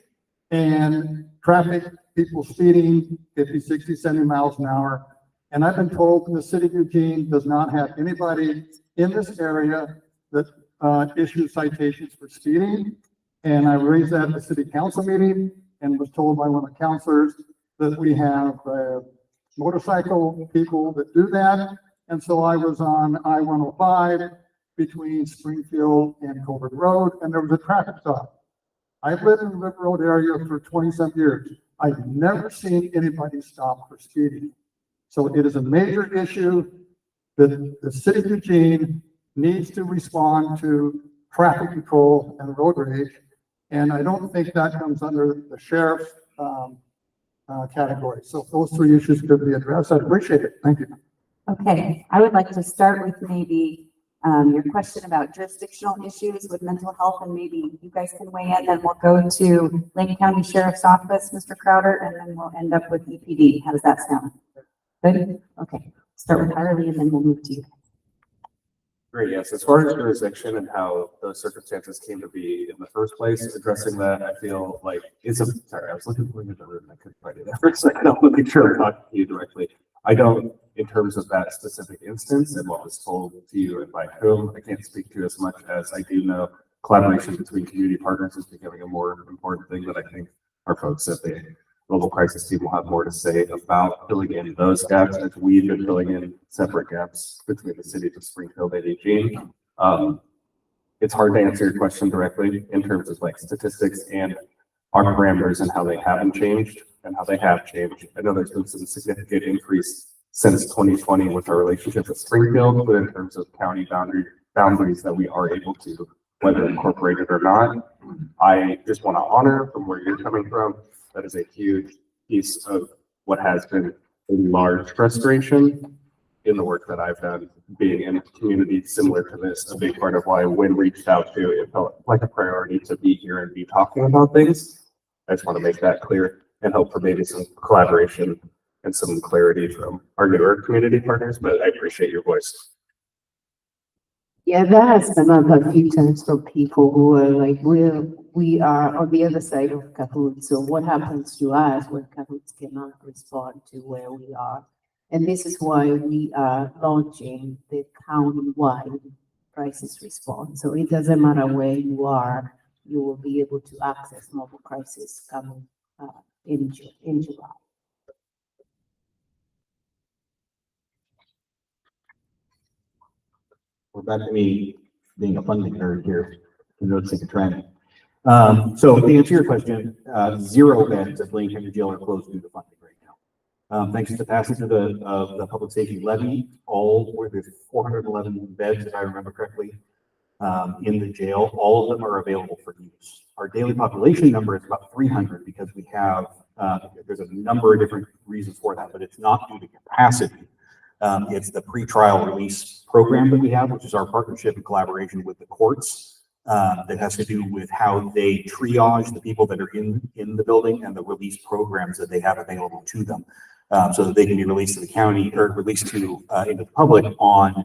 and traffic, people speeding 50, 60, 70 miles an hour. And I've been told the city of Eugene does not have anybody in this area that issues citations for speeding. And I raised that at the city council meeting and was told by one of the counselors that we have motorcycle people that do that. And so I was on I-105 between Springfield and Colbert Road, and there was a traffic stop. I've lived in the River Road area for 20-some years. I've never seen anybody stop for speeding. So it is a major issue that the city of Eugene needs to respond to traffic control and road rage. And I don't think that comes under the sheriff's category. So if those 3 issues could be addressed, I'd appreciate it. Thank you. Okay, I would like to start with maybe your question about jurisdictional issues with mental health, and maybe you guys can weigh in, and we'll go to Lake County Sheriff's Office, Mr. Crowder, and then we'll end up with EPD. How does that sound? Good? Okay, start with Harley and then we'll move to you. Great, yes. As far as jurisdiction and how those circumstances came to be in the first place, addressing that, I feel like sorry, I was looking for the room. I couldn't find it there for a second. I want to make sure I'm talking to you directly. I don't, in terms of that specific instance and what was told to you and by whom, I can't speak to as much as I do know collaboration between community partners is becoming a more important thing that I think our folks at the global crisis team will have more to say about filling in those gaps as we've been filling in separate gaps between the cities of Springfield and Eugene. It's hard to answer your question directly in terms of like statistics and our parameters and how they haven't changed and how they have changed. I know there's been some significant increase since 2020 with our relationship with Springfield, but in terms of county boundary boundaries that we are able to, whether incorporated or not. I just want to honor from where you're coming from. That is a huge piece of what has been a large frustration in the work that I've done, being in a community similar to this. A big part of why when reached out to, it felt like a priority to be here and be talking about things. I just want to make that clear and hope for maybe some collaboration and some clarity from our newer community partners, but I appreciate your voice. Yeah, that has come up a few times from people who are like, we are on the other side of CAHOOTS. So what happens to us when CAHOOTS cannot respond to where we are? And this is why we are launching the county-wide crisis response. So it doesn't matter where you are, you will be able to access mobile crisis coming in July. We're back to me being a funding nerd here, noticing a trend. So to answer your question, 0 beds at Blaine County Jail are closed due to funding right now. Thanks to the passage of the public safety levy, where there's 411 beds, if I remember correctly, in the jail, all of them are available for use. Our daily population number is about 300 because we have, there's a number of different reasons for that, but it's not due to capacity. It's the pretrial release program that we have, which is our partnership and collaboration with the courts. That has to do with how they triage the people that are in the building and the release programs that they have available to them, so that they can be released to the county or released to into the public on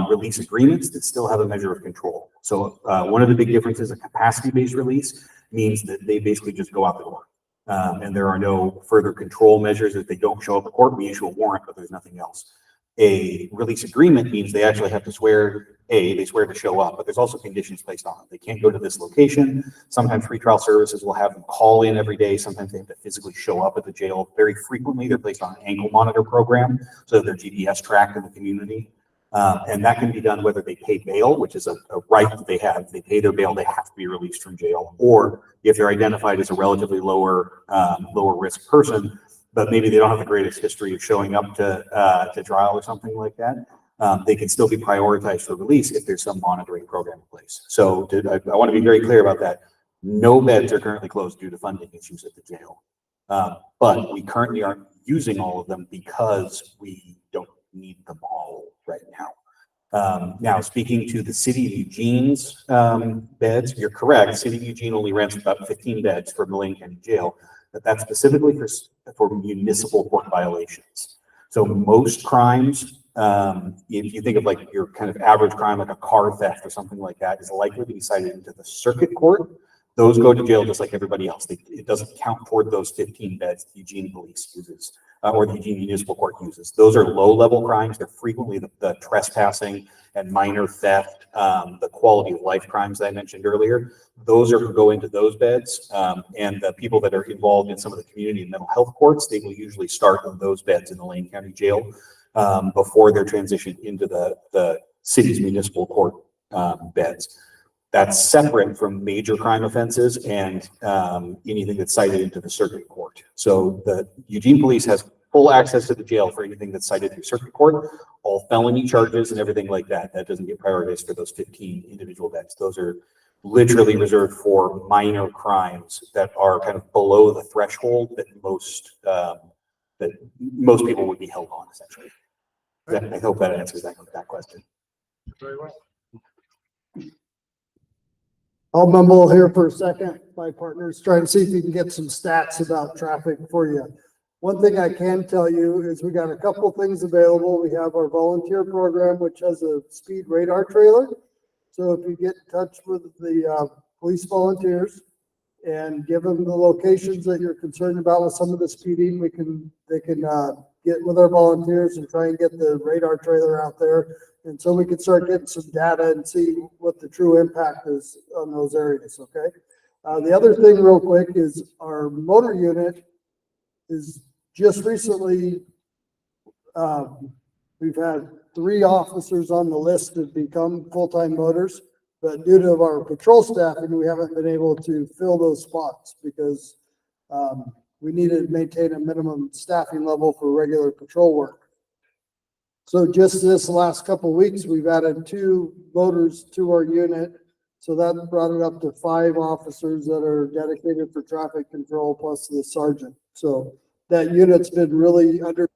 release agreements that still have a measure of control. So one of the big differences, a capacity-based release means that they basically just go out the door. And there are no further control measures. If they don't show up at court, we issue a warrant, but there's nothing else. A release agreement means they actually have to swear, they swear to show up, but there's also conditions placed on them. They can't go to this location. Sometimes pretrial services will have them call in every day. Sometimes they have to physically show up at the jail. Very frequently, they're placed on an ankle monitor program, so they're GPS tracked in the community. And that can be done whether they pay bail, which is a right that they have. If they pay their bail, they have to be released from jail. Or if they're identified as a relatively lower risk person, but maybe they don't have the greatest history of showing up to trial or something like that, they can still be prioritized for release if there's some monitoring program in place. So I want to be very clear about that. No beds are currently closed due to funding issues at the jail. But we currently aren't using all of them because we don't need them all right now. Now, speaking to the city of Eugene's beds, you're correct. City of Eugene only rents about 15 beds for Blaine County Jail, but that's specifically for municipal court violations. So most crimes, if you think of like your kind of average crime, like a car theft or something like that, is likely to be cited into the circuit court. Those go to jail just like everybody else. It doesn't count toward those 15 beds the Eugene Police uses or the Eugene Municipal Court uses. Those are low-level crimes. They're frequently the trespassing and minor theft, the quality of life crimes that I mentioned earlier. Those are go into those beds, and the people that are involved in some of the community and mental health courts, they will usually start in those beds in the Lane County Jail before they're transitioned into the city's municipal court beds. That's separate from major crime offenses and anything that's cited into the circuit court. So the Eugene Police has full access to the jail for anything that's cited through circuit court, all felony charges and everything like that. That doesn't get prioritized for those 15 individual beds. Those are literally reserved for minor crimes that are kind of below the threshold that most people would be held on, essentially. I hope that answers that question. Very well. I'll mumble here for a second. My partner's trying to see if he can get some stats about traffic for you. One thing I can tell you is we got a couple things available. We have our volunteer program, which has a speed radar trailer. So if you get in touch with the police volunteers and give them the locations that you're concerned about with some of the speeding, they can get with our volunteers and try and get the radar trailer out there. And so we can start getting some data and see what the true impact is on those areas, okay? The other thing real quick is our motor unit is just recently, we've had 3 officers on the list to become full-time motors, but due to our patrol staffing, we haven't been able to fill those spots because we need to maintain a minimum staffing level for regular patrol work. So just this last couple of weeks, we've added 2 voters to our unit. So that brought it up to 5 officers that are dedicated for traffic control plus the sergeant. So that unit's been really under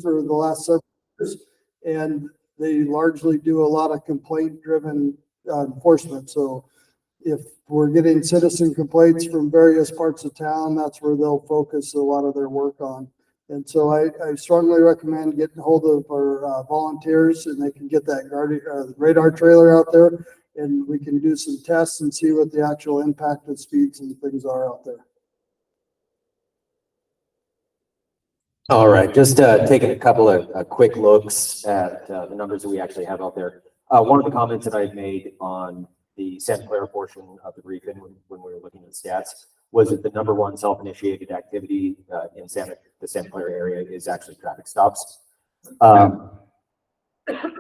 for the last several years. And they largely do a lot of complaint-driven enforcement. So if we're getting citizen complaints from various parts of town, that's where they'll focus a lot of their work on. And so I strongly recommend getting hold of our volunteers, and they can get that radar trailer out there, and we can do some tests and see what the actual impact of speeds and things are out there. All right, just taking a couple of quick looks at the numbers that we actually have out there. One of the comments that I had made on the Santa Clara portion of the briefing when we were looking at stats was that the number 1 self-initiated activity in the Santa Clara area is actually traffic stops.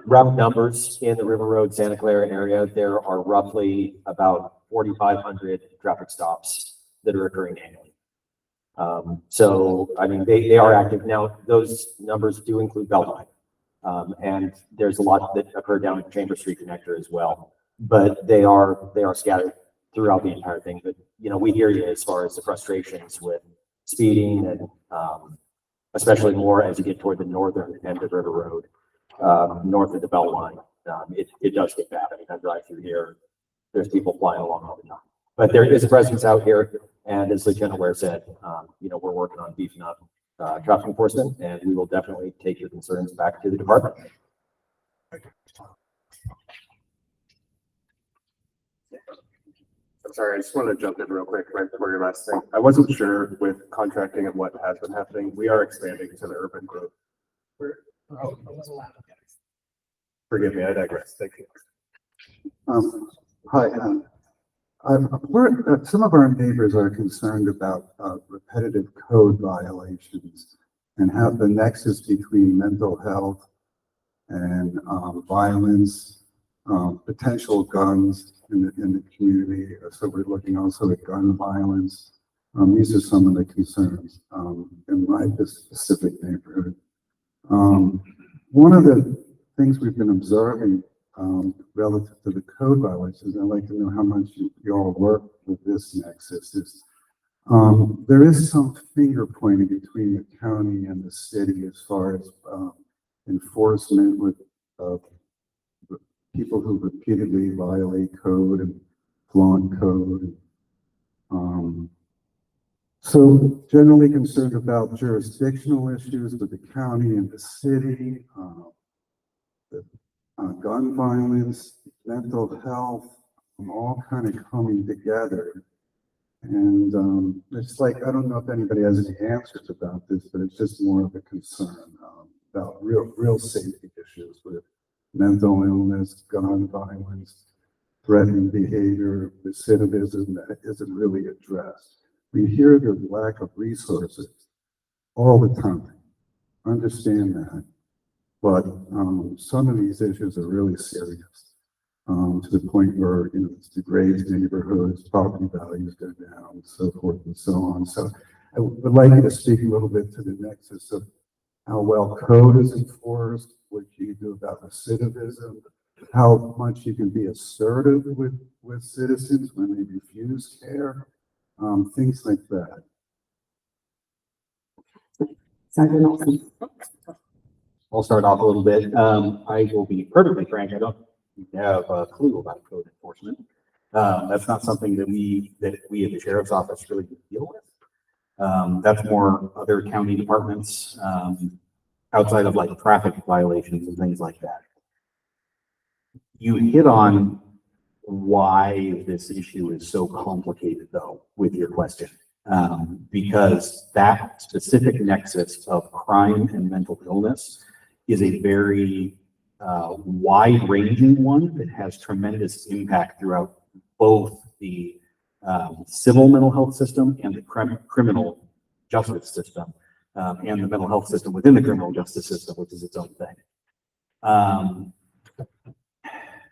Rough numbers in the River Road, Santa Clara area, there are roughly about 4,500 traffic stops that are occurring annually. So, I mean, they are active. Now, those numbers do include Beltline. And there's a lot that occur down at Chamber Street Connector as well. But they are scattered throughout the entire thing. But, you know, we hear you as far as the frustrations with speeding and especially more as you get toward the northern end of River Road, north of the Beltline. It does get bad. I mean, I drive through here, there's people flying along all the time. But there is a presence out here. And as Lieutenant Ware said, you know, we're working on beefing up traffic enforcement, and we will definitely take your concerns back to the department. I'm sorry, I just wanted to jump in real quick right before your last thing. I wasn't sure with contracting and what has been happening. We are expanding to the urban growth. Forgive me, I digress. Thank you. Hi, some of our neighbors are concerned about repetitive code violations and have the nexus between mental health and violence, potential guns in the community. So we're looking also at gun violence. These are some of the concerns in my specific neighborhood. One of the things we've been observing relative to the code violations, I'd like to know how much you all work with this nexus, is there is some finger pointing between the county and the city as far as enforcement with people who repeatedly violate code and flaunt code. So generally concerned about jurisdictional issues with the county and the city, gun violence, mental health, all kind of coming together. And it's like, I don't know if anybody has any answers about this, but it's just more of a concern about real safety issues with mental illness, gun violence, threatening behavior, recidivism that isn't really addressed. We hear the lack of resources all the time. Understand that. But some of these issues are really serious to the point where, you know, it degrades neighborhoods, property values go down, and so forth and so on. So I would like you to speak a little bit to the nexus of how well code is enforced, what you do about recidivism, how much you can be assertive with citizens when they refuse care, things like that. Sergeant Olson. I'll start off a little bit. I will be perfectly frank. I don't have a clue about code enforcement. That's not something that we at the sheriff's office really deal with. That's more other county departments outside of like traffic violations and things like that. You hit on why this issue is so complicated though with your question. Because that specific nexus of crime and mental illness is a very wide-ranging one that has tremendous impact throughout both the civil mental health system and the criminal justice system, and the mental health system within the criminal justice system, which is its own thing.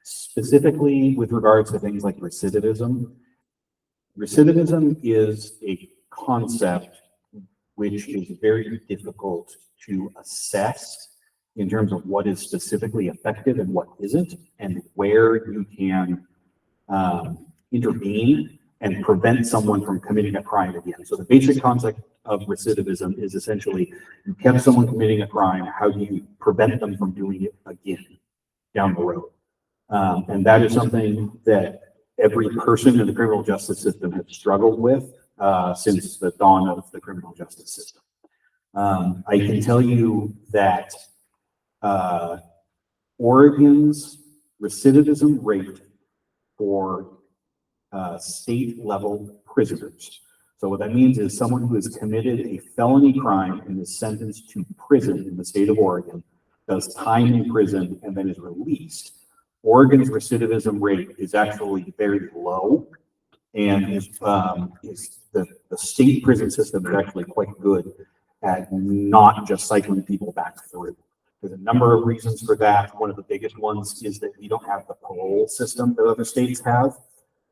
Specifically with regards to things like recidivism, recidivism is a concept which is very difficult to assess in terms of what is specifically effective and what isn't, and where you can intervene and prevent someone from committing a crime again. So the basic concept of recidivism is essentially you kept someone committing a crime, how do you prevent them from doing it again down the road? And that is something that every person in the criminal justice system has struggled with since the dawn of the criminal justice system. I can tell you that Oregon's recidivism rate for state level prisoners. So what that means is someone who has committed a felony crime and is sentenced to prison in the state of Oregon, does time in prison and then is released. Oregon's recidivism rate is actually very low, and is the state prison system is actually quite good at not just cycling people back through. There's a number of reasons for that. One of the biggest ones is that we don't have the parole system that other states have.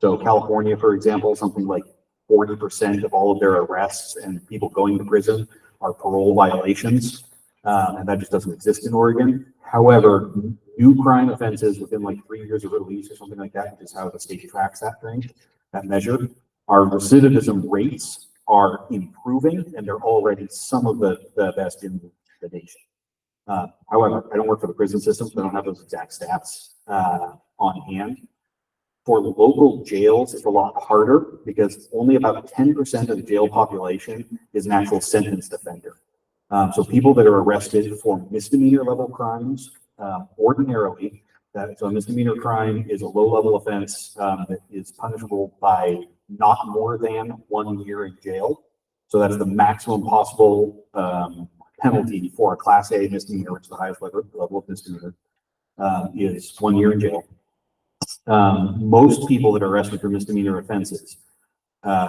So California, for example, something like 40% of all of their arrests and people going to prison are parole violations. And that just doesn't exist in Oregon. However, new crime offenses within like 3 years of release or something like that, which is how the state tracks that thing, that measure, our recidivism rates are improving, and they're already some of the best in the nation. However, I don't work for the prison system, so I don't have those exact stats on hand. For local jails, it's a lot harder because only about 10% of the jail population is an actual sentenced offender. So people that are arrested for misdemeanor level crimes, ordinarily, so a misdemeanor crime is a low level offense that is punishable by not more than 1 year in jail. So that's the maximum possible penalty for a class A misdemeanor, which is the highest level of misdemeanor, is 1 year in jail. Most people that are arrested for misdemeanor offenses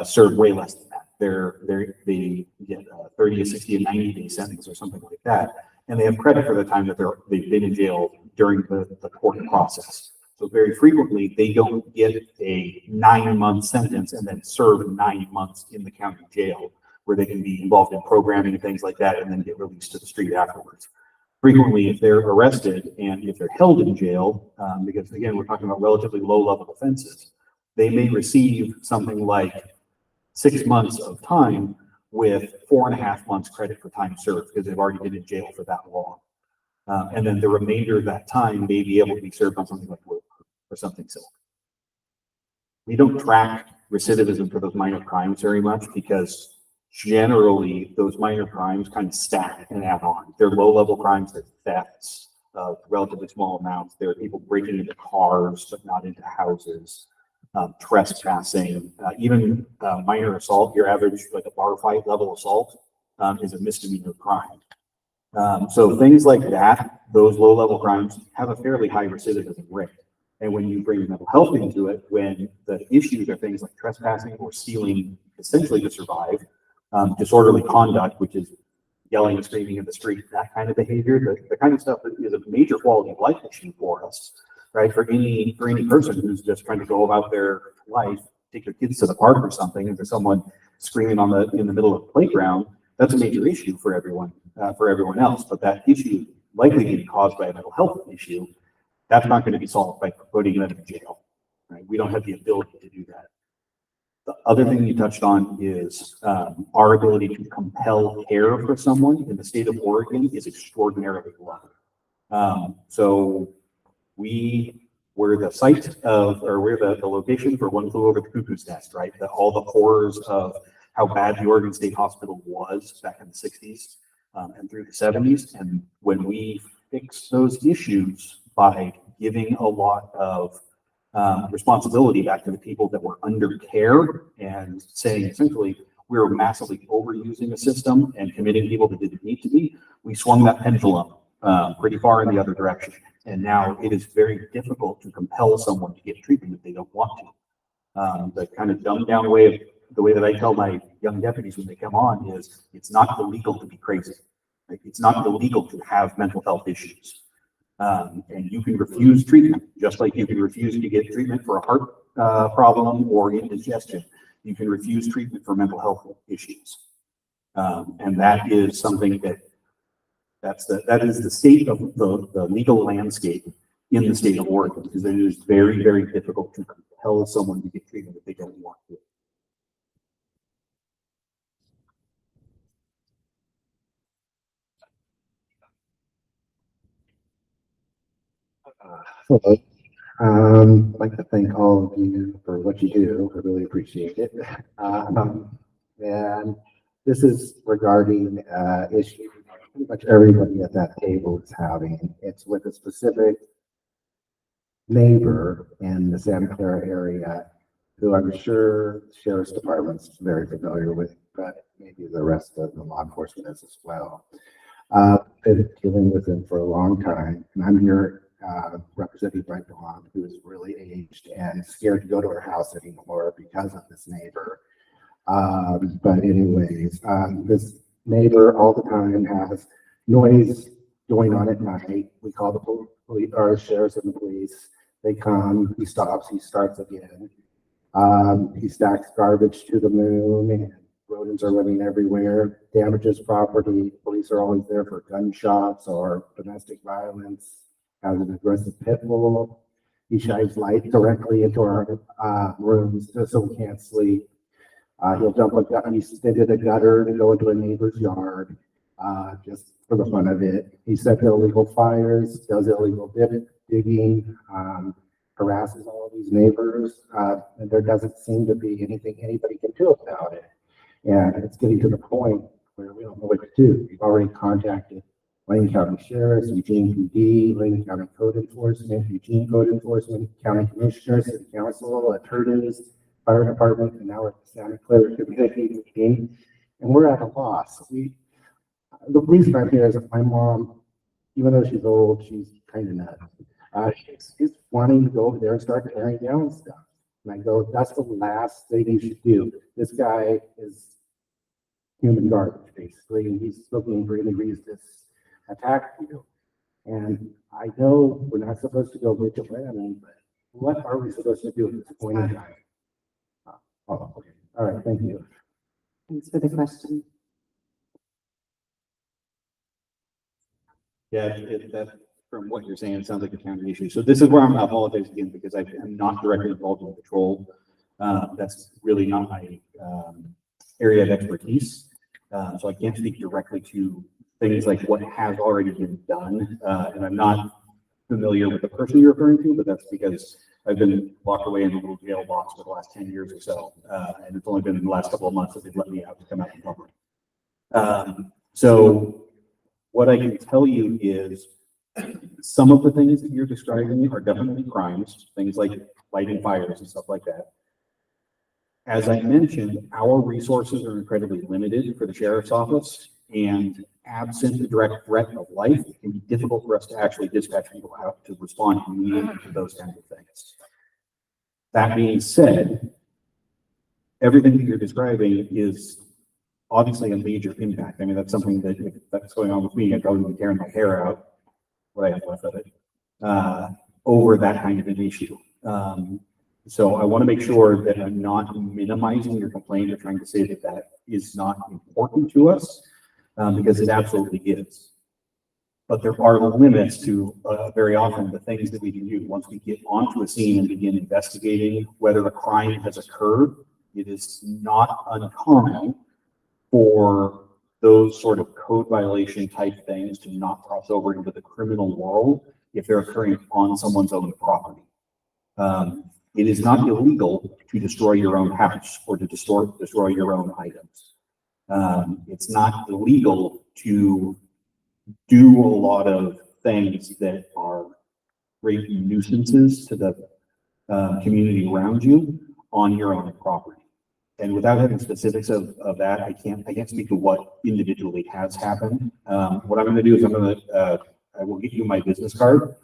serve way less than that. They get 30 to 60 and 90 day sentence or something like that. And they have credit for the time that they've been in jail during the court process. So very frequently, they don't get a 9-month sentence and then serve 9 months in the county jail where they can be involved in programming and things like that and then get released to the street afterwards. Frequently, if they're arrested and if they're held in jail, because again, we're talking about relatively low level offenses, they may receive something like 6 months of time with 4.5 months credit for time served because they've already been in jail for that long. And then the remainder of that time may be able to be served on something like work or something similar. We don't track recidivism for those minor crimes very much because generally those minor crimes kind of stack and add on. They're low level crimes, they're thefts of relatively small amounts. There are people breaking into cars but not into houses, trespassing, even minor assault. Your average like a bar fight level assault is a misdemeanor crime. So things like that, those low level crimes have a fairly high recidivism rate. And when you bring mental health into it, when the issues are things like trespassing or stealing essentially to survive, disorderly conduct, which is yelling and screaming in the street, that kind of behavior, the kind of stuff that is a major quality of life issue for us, right? For any person who's just trying to go about their life, take their kids to the park or something, and there's someone screaming in the middle of the playground, that's a major issue for everyone else. But that issue likely being caused by a mental health issue, that's not going to be solved by putting them in jail, right? We don't have the ability to do that. The other thing you touched on is our ability to compel care for someone in the state of Oregon is extraordinarily low. So we're the site of, or we're the location for One Flew Over the Cuckoo's Nest, right? All the horrors of how bad the Oregon State Hospital was back in the 60s and through the 70s. And when we fixed those issues by giving a lot of responsibility back to the people that were under care and saying essentially we were massively overusing the system and committing people that didn't need to be, we swung that pendulum pretty far in the other direction. And now it is very difficult to compel someone to get treatment if they don't want to. The kind of dumbed down way of the way that I tell my young deputies when they come on is it's not illegal to be crazy. Like, it's not illegal to have mental health issues. And you can refuse treatment, just like you can refuse to get treatment for a heart problem or indigestion. You can refuse treatment for mental health issues. And that is something that That is the state of the legal landscape in the state of Oregon, because it is very, very difficult to compel someone to get treatment if they don't want to. Hello. I'd like to thank all of you for what you do. I really appreciate it. And this is regarding issue pretty much everybody at that table is having. It's with a specific neighbor in the Santa Clara area who I'm sure the Sheriff's Department's very familiar with, but maybe the rest of the law enforcement is as well. Been dealing with him for a long time, and I'm here representing my dog, who is really aged and scared to go to her house anymore because of this neighbor. But anyways, this neighbor all the time has noise going on at night. We call the police, our sheriffs and the police. They come, he stops, he starts again. He stacks garbage to the moon, and rodents are running everywhere, damages property. Police are always there for gunshots or domestic violence. Has an aggressive pit bull. He shines light directly into our rooms so we can't sleep. He'll dump a gutter. He did a gutter to go into a neighbor's yard just for the fun of it. He sets illegal fires, does illegal digging, harasses all of these neighbors, and there doesn't seem to be anything anybody can do about it. And it's getting to the point where we don't know what to do. We've already contacted Lane County Sheriff's, Eugene PD, Lane County Code Enforcement, Eugene Code Enforcement, County Commissioners, City Council, attorneys, Fire Department, and now we're at the Santa Clara Community Meeting, and we're at a loss. The reason I'm here is that my mom, even though she's old, she's kind of nuts. She's wanting to go over there and start tearing down stuff. And I go, that's the last thing you should do. This guy is human garbage, basically, and he's looking for any reason to attack you. And I know we're not supposed to go vigilante, but what are we supposed to do at this point in time? Oh, okay. All right, thank you. Thanks for the question. Yeah, that from what you're saying, it sounds like a county issue. So this is where I'm going to apologize again, because I am not directly involved in patrol. That's really not my area of expertise. So I can't speak directly to things like what has already been done. And I'm not familiar with the person you're referring to, but that's because I've been locked away in a little jail box for the last 10 years or so. And it's only been in the last couple of months that they've let me out to come out in public. So what I can tell you is some of the things that you're describing are definitely crimes, things like lighting fires and stuff like that. As I mentioned, our resources are incredibly limited for the sheriff's office, and absent the direct threat of life, it can be difficult for us to actually dispatch people out to respond immediately to those kinds of things. That being said, everything that you're describing is obviously a major impact. I mean, that's something that if that's going on with me, I'd probably be tearing my hair out, what I have left of it, over that kind of an issue. So I want to make sure that I'm not minimizing your complaint or trying to say that that is not important to us, because it absolutely is. But there are limits to very often the things that we can do. Once we get onto a scene and begin investigating whether a crime has occurred, it is not uncommon for those sort of code violation type things to not cross over into the criminal world if they're occurring on someone's own property. It is not illegal to destroy your own house or to destroy your own items. It's not illegal to do a lot of things that are great nuisances to the community around you on your own property. And without having specifics of that, I can't speak to what individually has happened. What I'm going to do is I will get you my business card.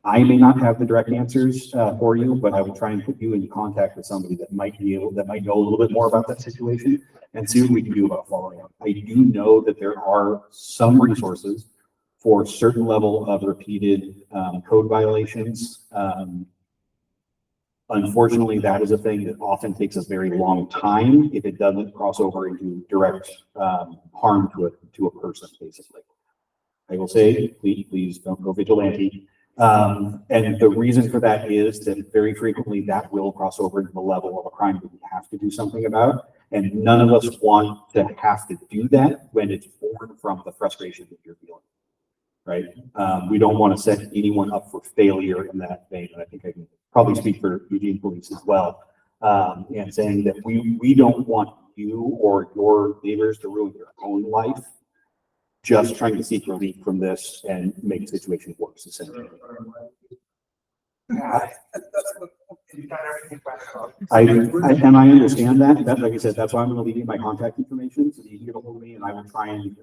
I may not have the direct answers for you, but I will try and put you in contact with somebody that might know a little bit more about that situation and see what we can do about following up. I do know that there are some resources for a certain level of repeated code violations. Unfortunately, that is a thing that often takes us very long time if it doesn't cross over into direct harm to a person, basically. I will say, please don't go vigilante. And the reason for that is that very frequently that will cross over into the level of a crime that we have to do something about. And none of us want to have to do that when it's born from the frustration that you're feeling, right? We don't want to set anyone up for failure in that vein. And I think I can probably speak for Eugene Police as well. And saying that we don't want you or your neighbors to ruin your own life just trying to seek relief from this and make the situation worse, essentially. I understand that. Like I said, that's why I'm going to leave you my contact information so that you can get a hold of me, and I will try and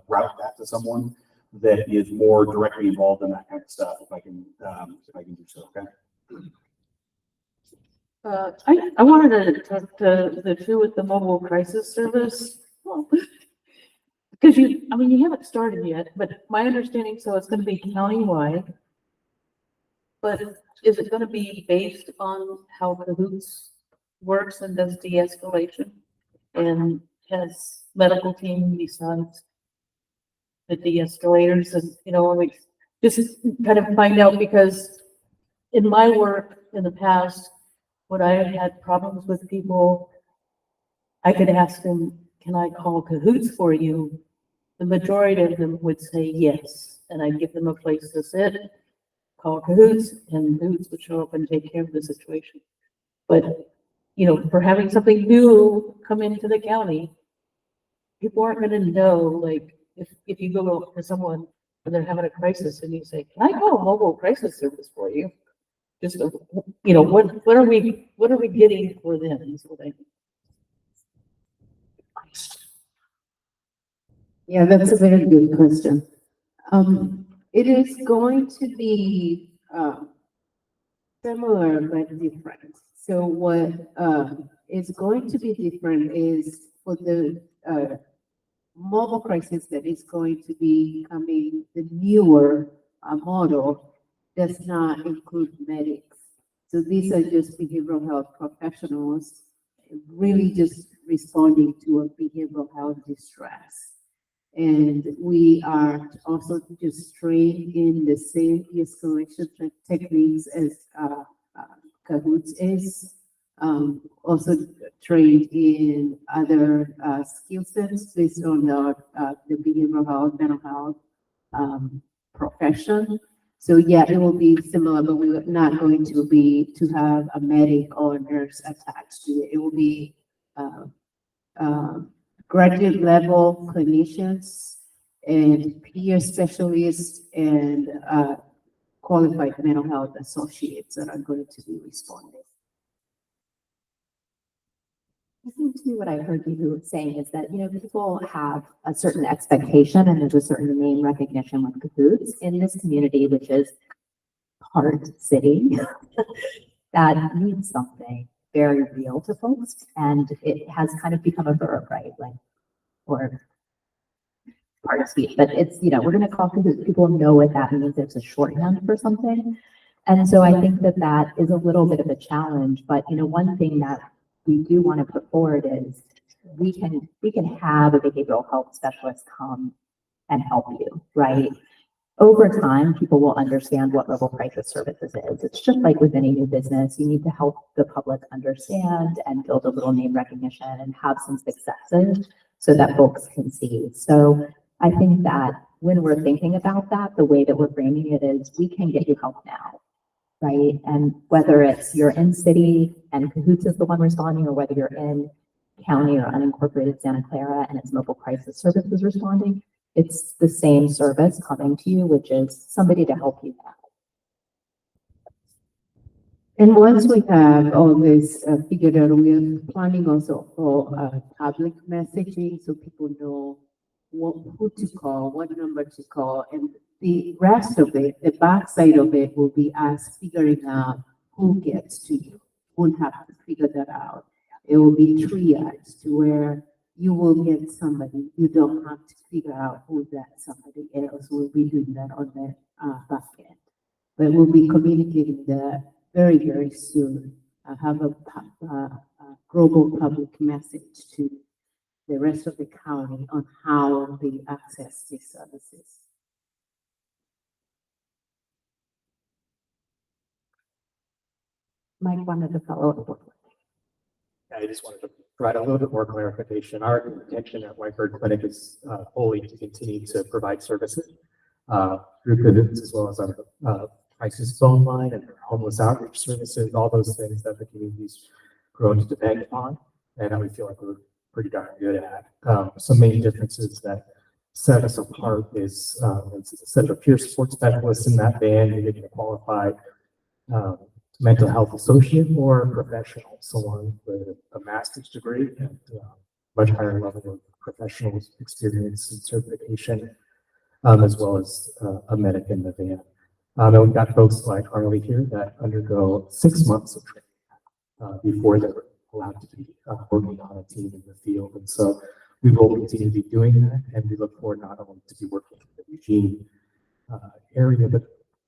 route that to someone that is more directly involved in that kind of stuff if I can do so. Okay. I wanted to talk to the two with the mobile crisis service. Because you haven't started yet, but my understanding, so it's gonna be countywide. But is it gonna be based on how CAHOOTS works and does de-escalation? And has medical team besides the de-escalators and, just kind of find out, because in my work in the past, when I had problems with people, I could ask them, can I call CAHOOTS for you? The majority of them would say yes, and I'd give them a place to sit, call CAHOOTS, and CAHOOTS would show up and take care of the situation. But, for having something new come into the county, people aren't gonna know, like, if you go to someone and they're having a crisis and you say, can I call a mobile crisis service for you? Just, what are we getting for them is what I. Yeah, that's a very good question. It is going to be similar but different. So what is going to be different is for the mobile crisis that is going to be coming, the newer model does not include medics. So these are just behavioral health professionals really just responding to a behavioral health distress. And we are also just trained in the same de-escalation techniques as CAHOOTS is. Also trained in other skill sets based on the behavioral health, mental health profession. So yeah, it will be similar, but we're not going to have a medic or a nurse attached to it. It will be graduate level clinicians and peer specialists and qualified mental health associates that are going to be responding. I think too, what I heard you saying is that, people have a certain expectation and there's a certain name recognition with CAHOOTS in this community, which is hard city, that means something very real to folks. And it has kind of become a verb, right? Like, or part of speech, but it's, we're going to call CAHOOTS. People know what that means. It's a shorthand for something. And so I think that that is a little bit of a challenge, but one thing that we do want to put forward is we can have a behavioral health specialist come and help you, right? Over time, people will understand what mobile crisis services is. It's just like with any new business, you need to help the public understand and build a little name recognition and have some successes so that folks can see. So I think that when we're thinking about that, the way that we're framing it is we can get you help now. Right? And whether it's you're in city and CAHOOTS is the one responding, or whether you're in county or unincorporated Santa Clara and it's mobile crisis services responding, it's the same service coming to you, which is somebody to help you now. And once we have all this figured out, we are planning also for public messaging so people know who to call, what number to call, and the rest of it, the backside of it will be us figuring out who gets to you. Won't have to figure that out. It will be triage to where you will get somebody. You don't have to figure out who that somebody else will be doing that on the back end. But we'll be communicating that very, very soon. I have a global public message to the rest of the county on how they access these services. Mike wanted to follow up. I just wanted to provide a little bit more clarification. Our intention at Whitebird Clinic is wholly to continue to provide services through CAHOOTS, as well as our crisis phone line and our homeless outreach services, all those things that the community's grown to depend upon, and that we feel like we're pretty darn good at. Some main differences that set us apart is instead of a peer support specialist in that band, you're getting a qualified mental health associate or professional, someone with a master's degree and much higher level of professional experience and certification, as well as a medic in the van. And we've got folks like Harley here that undergo 6 months of training before they're allowed to be working on a team in the field. And so we will continue to be doing that, and we look forward not only to be working in the Eugene area, but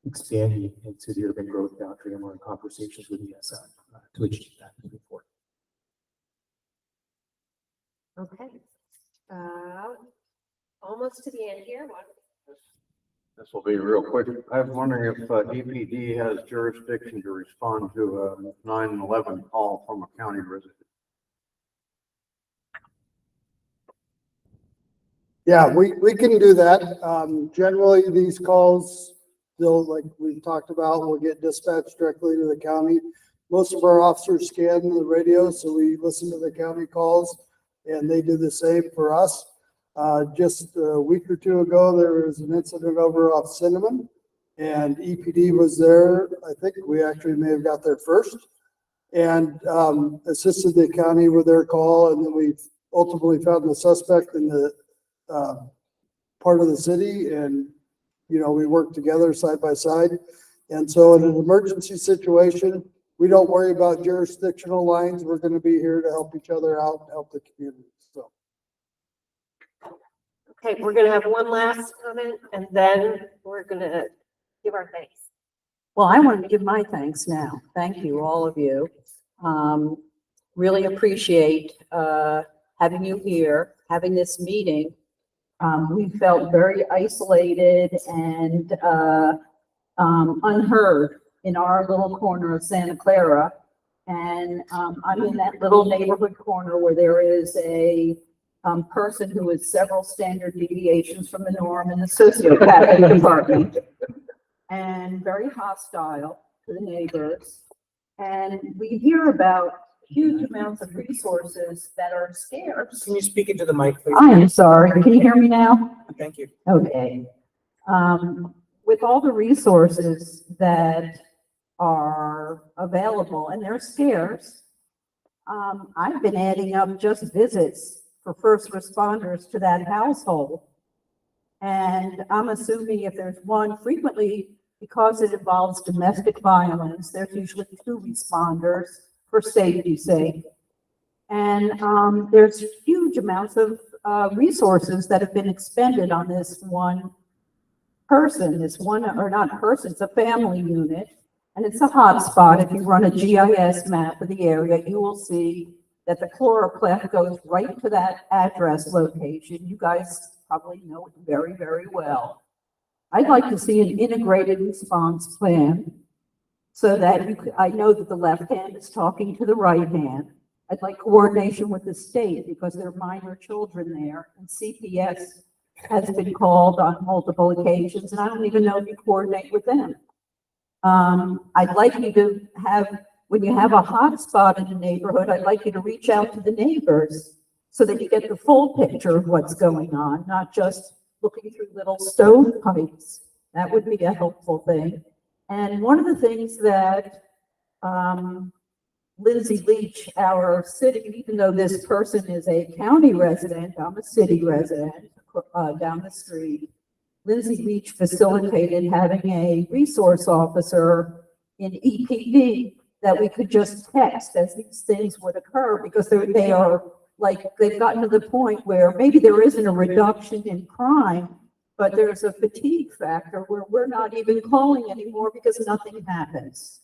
expanding into the urban growth boundary, and we're in conversations with ESF to achieve that moving forward. Okay. Almost to the end here. This will be real quick. I was wondering if EPD has jurisdiction to respond to a 911 call from a county resident. Yeah, we can do that. Generally, these calls, they'll, like we talked about, will get dispatched directly to the county. Most of our officers scan the radio, so we listen to the county calls, and they do the same for us. Just a week or two ago, there was an incident over off Cinnamon, and EPD was there. I think we actually may have got there first, and assisted the county with their call, and then we ultimately found the suspect in the part of the city, and we work together side by side. And so in an emergency situation, we don't worry about jurisdictional lines. We're going to be here to help each other out and help the community. So. Okay, we're going to have one last comment, and then we're going to give our thanks. Well, I want to give my thanks now. Thank you, all of you. Really appreciate having you here, having this meeting. We felt very isolated and unheard in our little corner of Santa Clara. And I'm in that little neighborhood corner where there is a person who is several standard deviations from the norm in the sociopathic department, and very hostile to the neighbors. And we hear about huge amounts of resources that are scarce. Can you speak into the mic, please? I am sorry. Can you hear me now? Thank you. Okay. With all the resources that are available, and they're scarce, I've been adding up just visits for first responders to that household. And I'm assuming if there's one, frequently, because it involves domestic violence, there's usually 2 responders for safety's sake. And there's huge amounts of resources that have been expended on this one person, or not person, it's a family unit. And it's a hotspot. If you run a GIS map of the area, you will see that the chloropleth goes right to that address location. You guys probably know it very, very well. I'd like to see an integrated response plan so that I know that the left hand is talking to the right hand. I'd like coordination with the state because there are minor children there, and CPS has been called on multiple occasions, and I don't even know if you coordinate with them. I'd like you to have, when you have a hotspot in the neighborhood, I'd like you to reach out to the neighbors so that you get the full picture of what's going on, not just looking through little stovepipes. That would be a helpful thing. And one of the things that Lindsay Leach, our city, even though this person is a county resident, I'm a city resident down the street, Lindsay Leach facilitated having a resource officer in EPD that we could just text as these things would occur, because they are like, they've gotten to the point where maybe there isn't a reduction in crime, but there's a fatigue factor where we're not even calling anymore because nothing happens.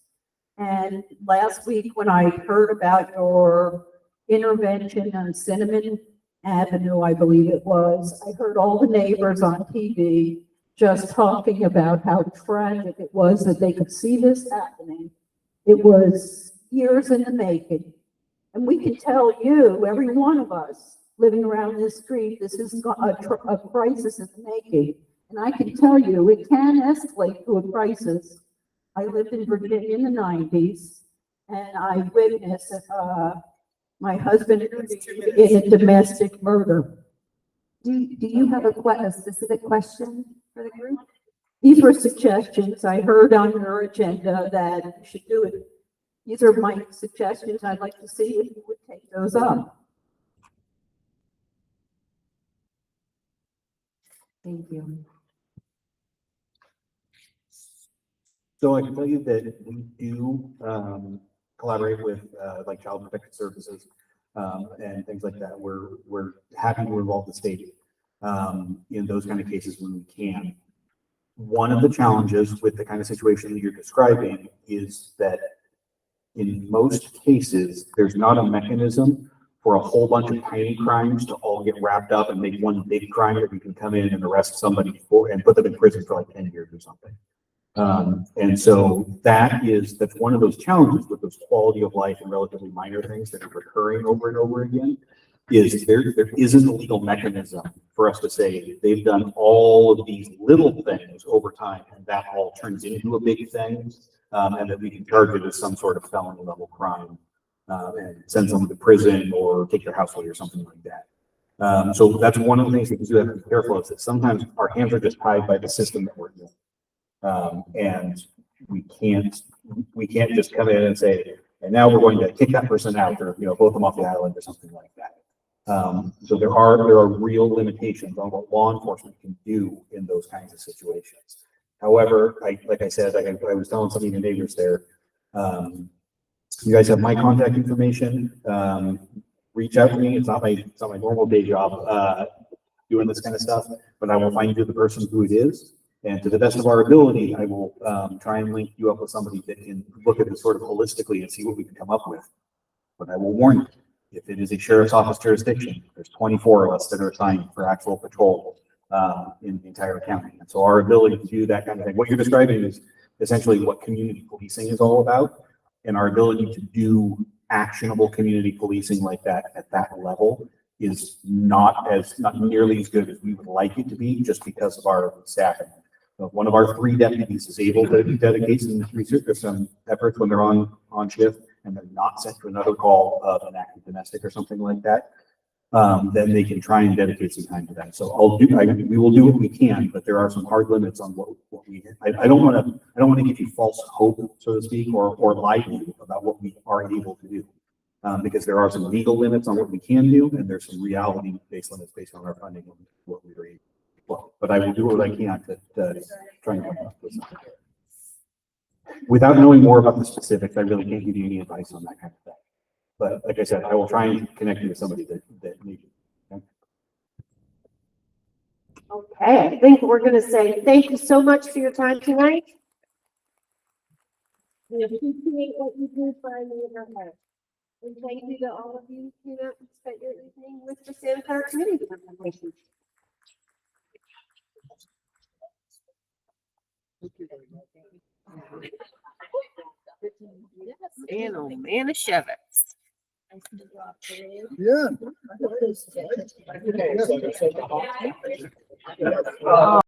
And last week when I heard about your intervention on Cinnamon Avenue, I believe it was, I heard all the neighbors on TV just talking about how tragic it was that they could see this happening. It was years in the making. And we can tell you, every one of us living around this street, this is a crisis in the making. And I can tell you, it can escalate to a crisis. I lived in Virginia in the 90s, and I witnessed my husband in a domestic murder. Do you have a specific question for the group? These were suggestions I heard on your agenda that you should do it. These are my suggestions. I'd like to see if you would take those up. Thank you. So I can tell you that we do collaborate with like Child Protective Services and things like that. We're happy to involve the state in those kind of cases when we can. One of the challenges with the kind of situation that you're describing is that in most cases, there's not a mechanism for a whole bunch of tiny crimes to all get wrapped up and make one big crime that we can come in and arrest somebody for and put them in prison for like 10 years or something. And so that's one of those challenges with those quality of life and relatively minor things that are recurring over and over again, is there isn't a legal mechanism for us to say they've done all of these little things over time and that all turns into a big thing, and that we can charge it as some sort of felony level crime and send someone to prison or take their house away or something like that. So that's one of the things that we do have to be careful of, is that sometimes our hands are just tied by the system that we're in. And we can't just come in and say, and now we're going to kick that person out or, vote them off the island or something like that. So there are real limitations on what law enforcement can do in those kinds of situations. However, like I said, I was telling some of the neighbors there, you guys have my contact information. Reach out to me. It's not my normal day job doing this kind of stuff, but I will find you the person who it is. And to the best of our ability, I will try and link you up with somebody that can look at it sort of holistically and see what we can come up with. But I will warn you, if it is a sheriff's office jurisdiction, there's 24 of us that are assigned for actual patrol in the entire county. And so our ability to do that kind of thing, what you're describing is essentially what community policing is all about. And our ability to do actionable community policing like that at that level is not nearly as good as we would like it to be, just because of our staffing. So one of our 3 deputies is able to dedicate some efforts when they're on shift and they're not sent to another call of an active domestic or something like that. Then they can try and dedicate some time to that. So we will do what we can, but there are some hard limits on what we. I don't want to give you false hope, so to speak, or lie to you about what we are able to do, because there are some legal limits on what we can do, and there's some reality-based limits based on our funding and what we are able. Well, but I will do what I can to try and come up with something. Without knowing more about the specifics, I really can't give you any advice on that kind of thing. But like I said, I will try and connect you with somebody that needs you. Okay, I think we're going to say thank you so much for your time tonight. We appreciate what you do for our neighborhood. And thank you to all of you who spent your evening with the Santa Clara Community Organization. And oh man, a Chevette. Yeah.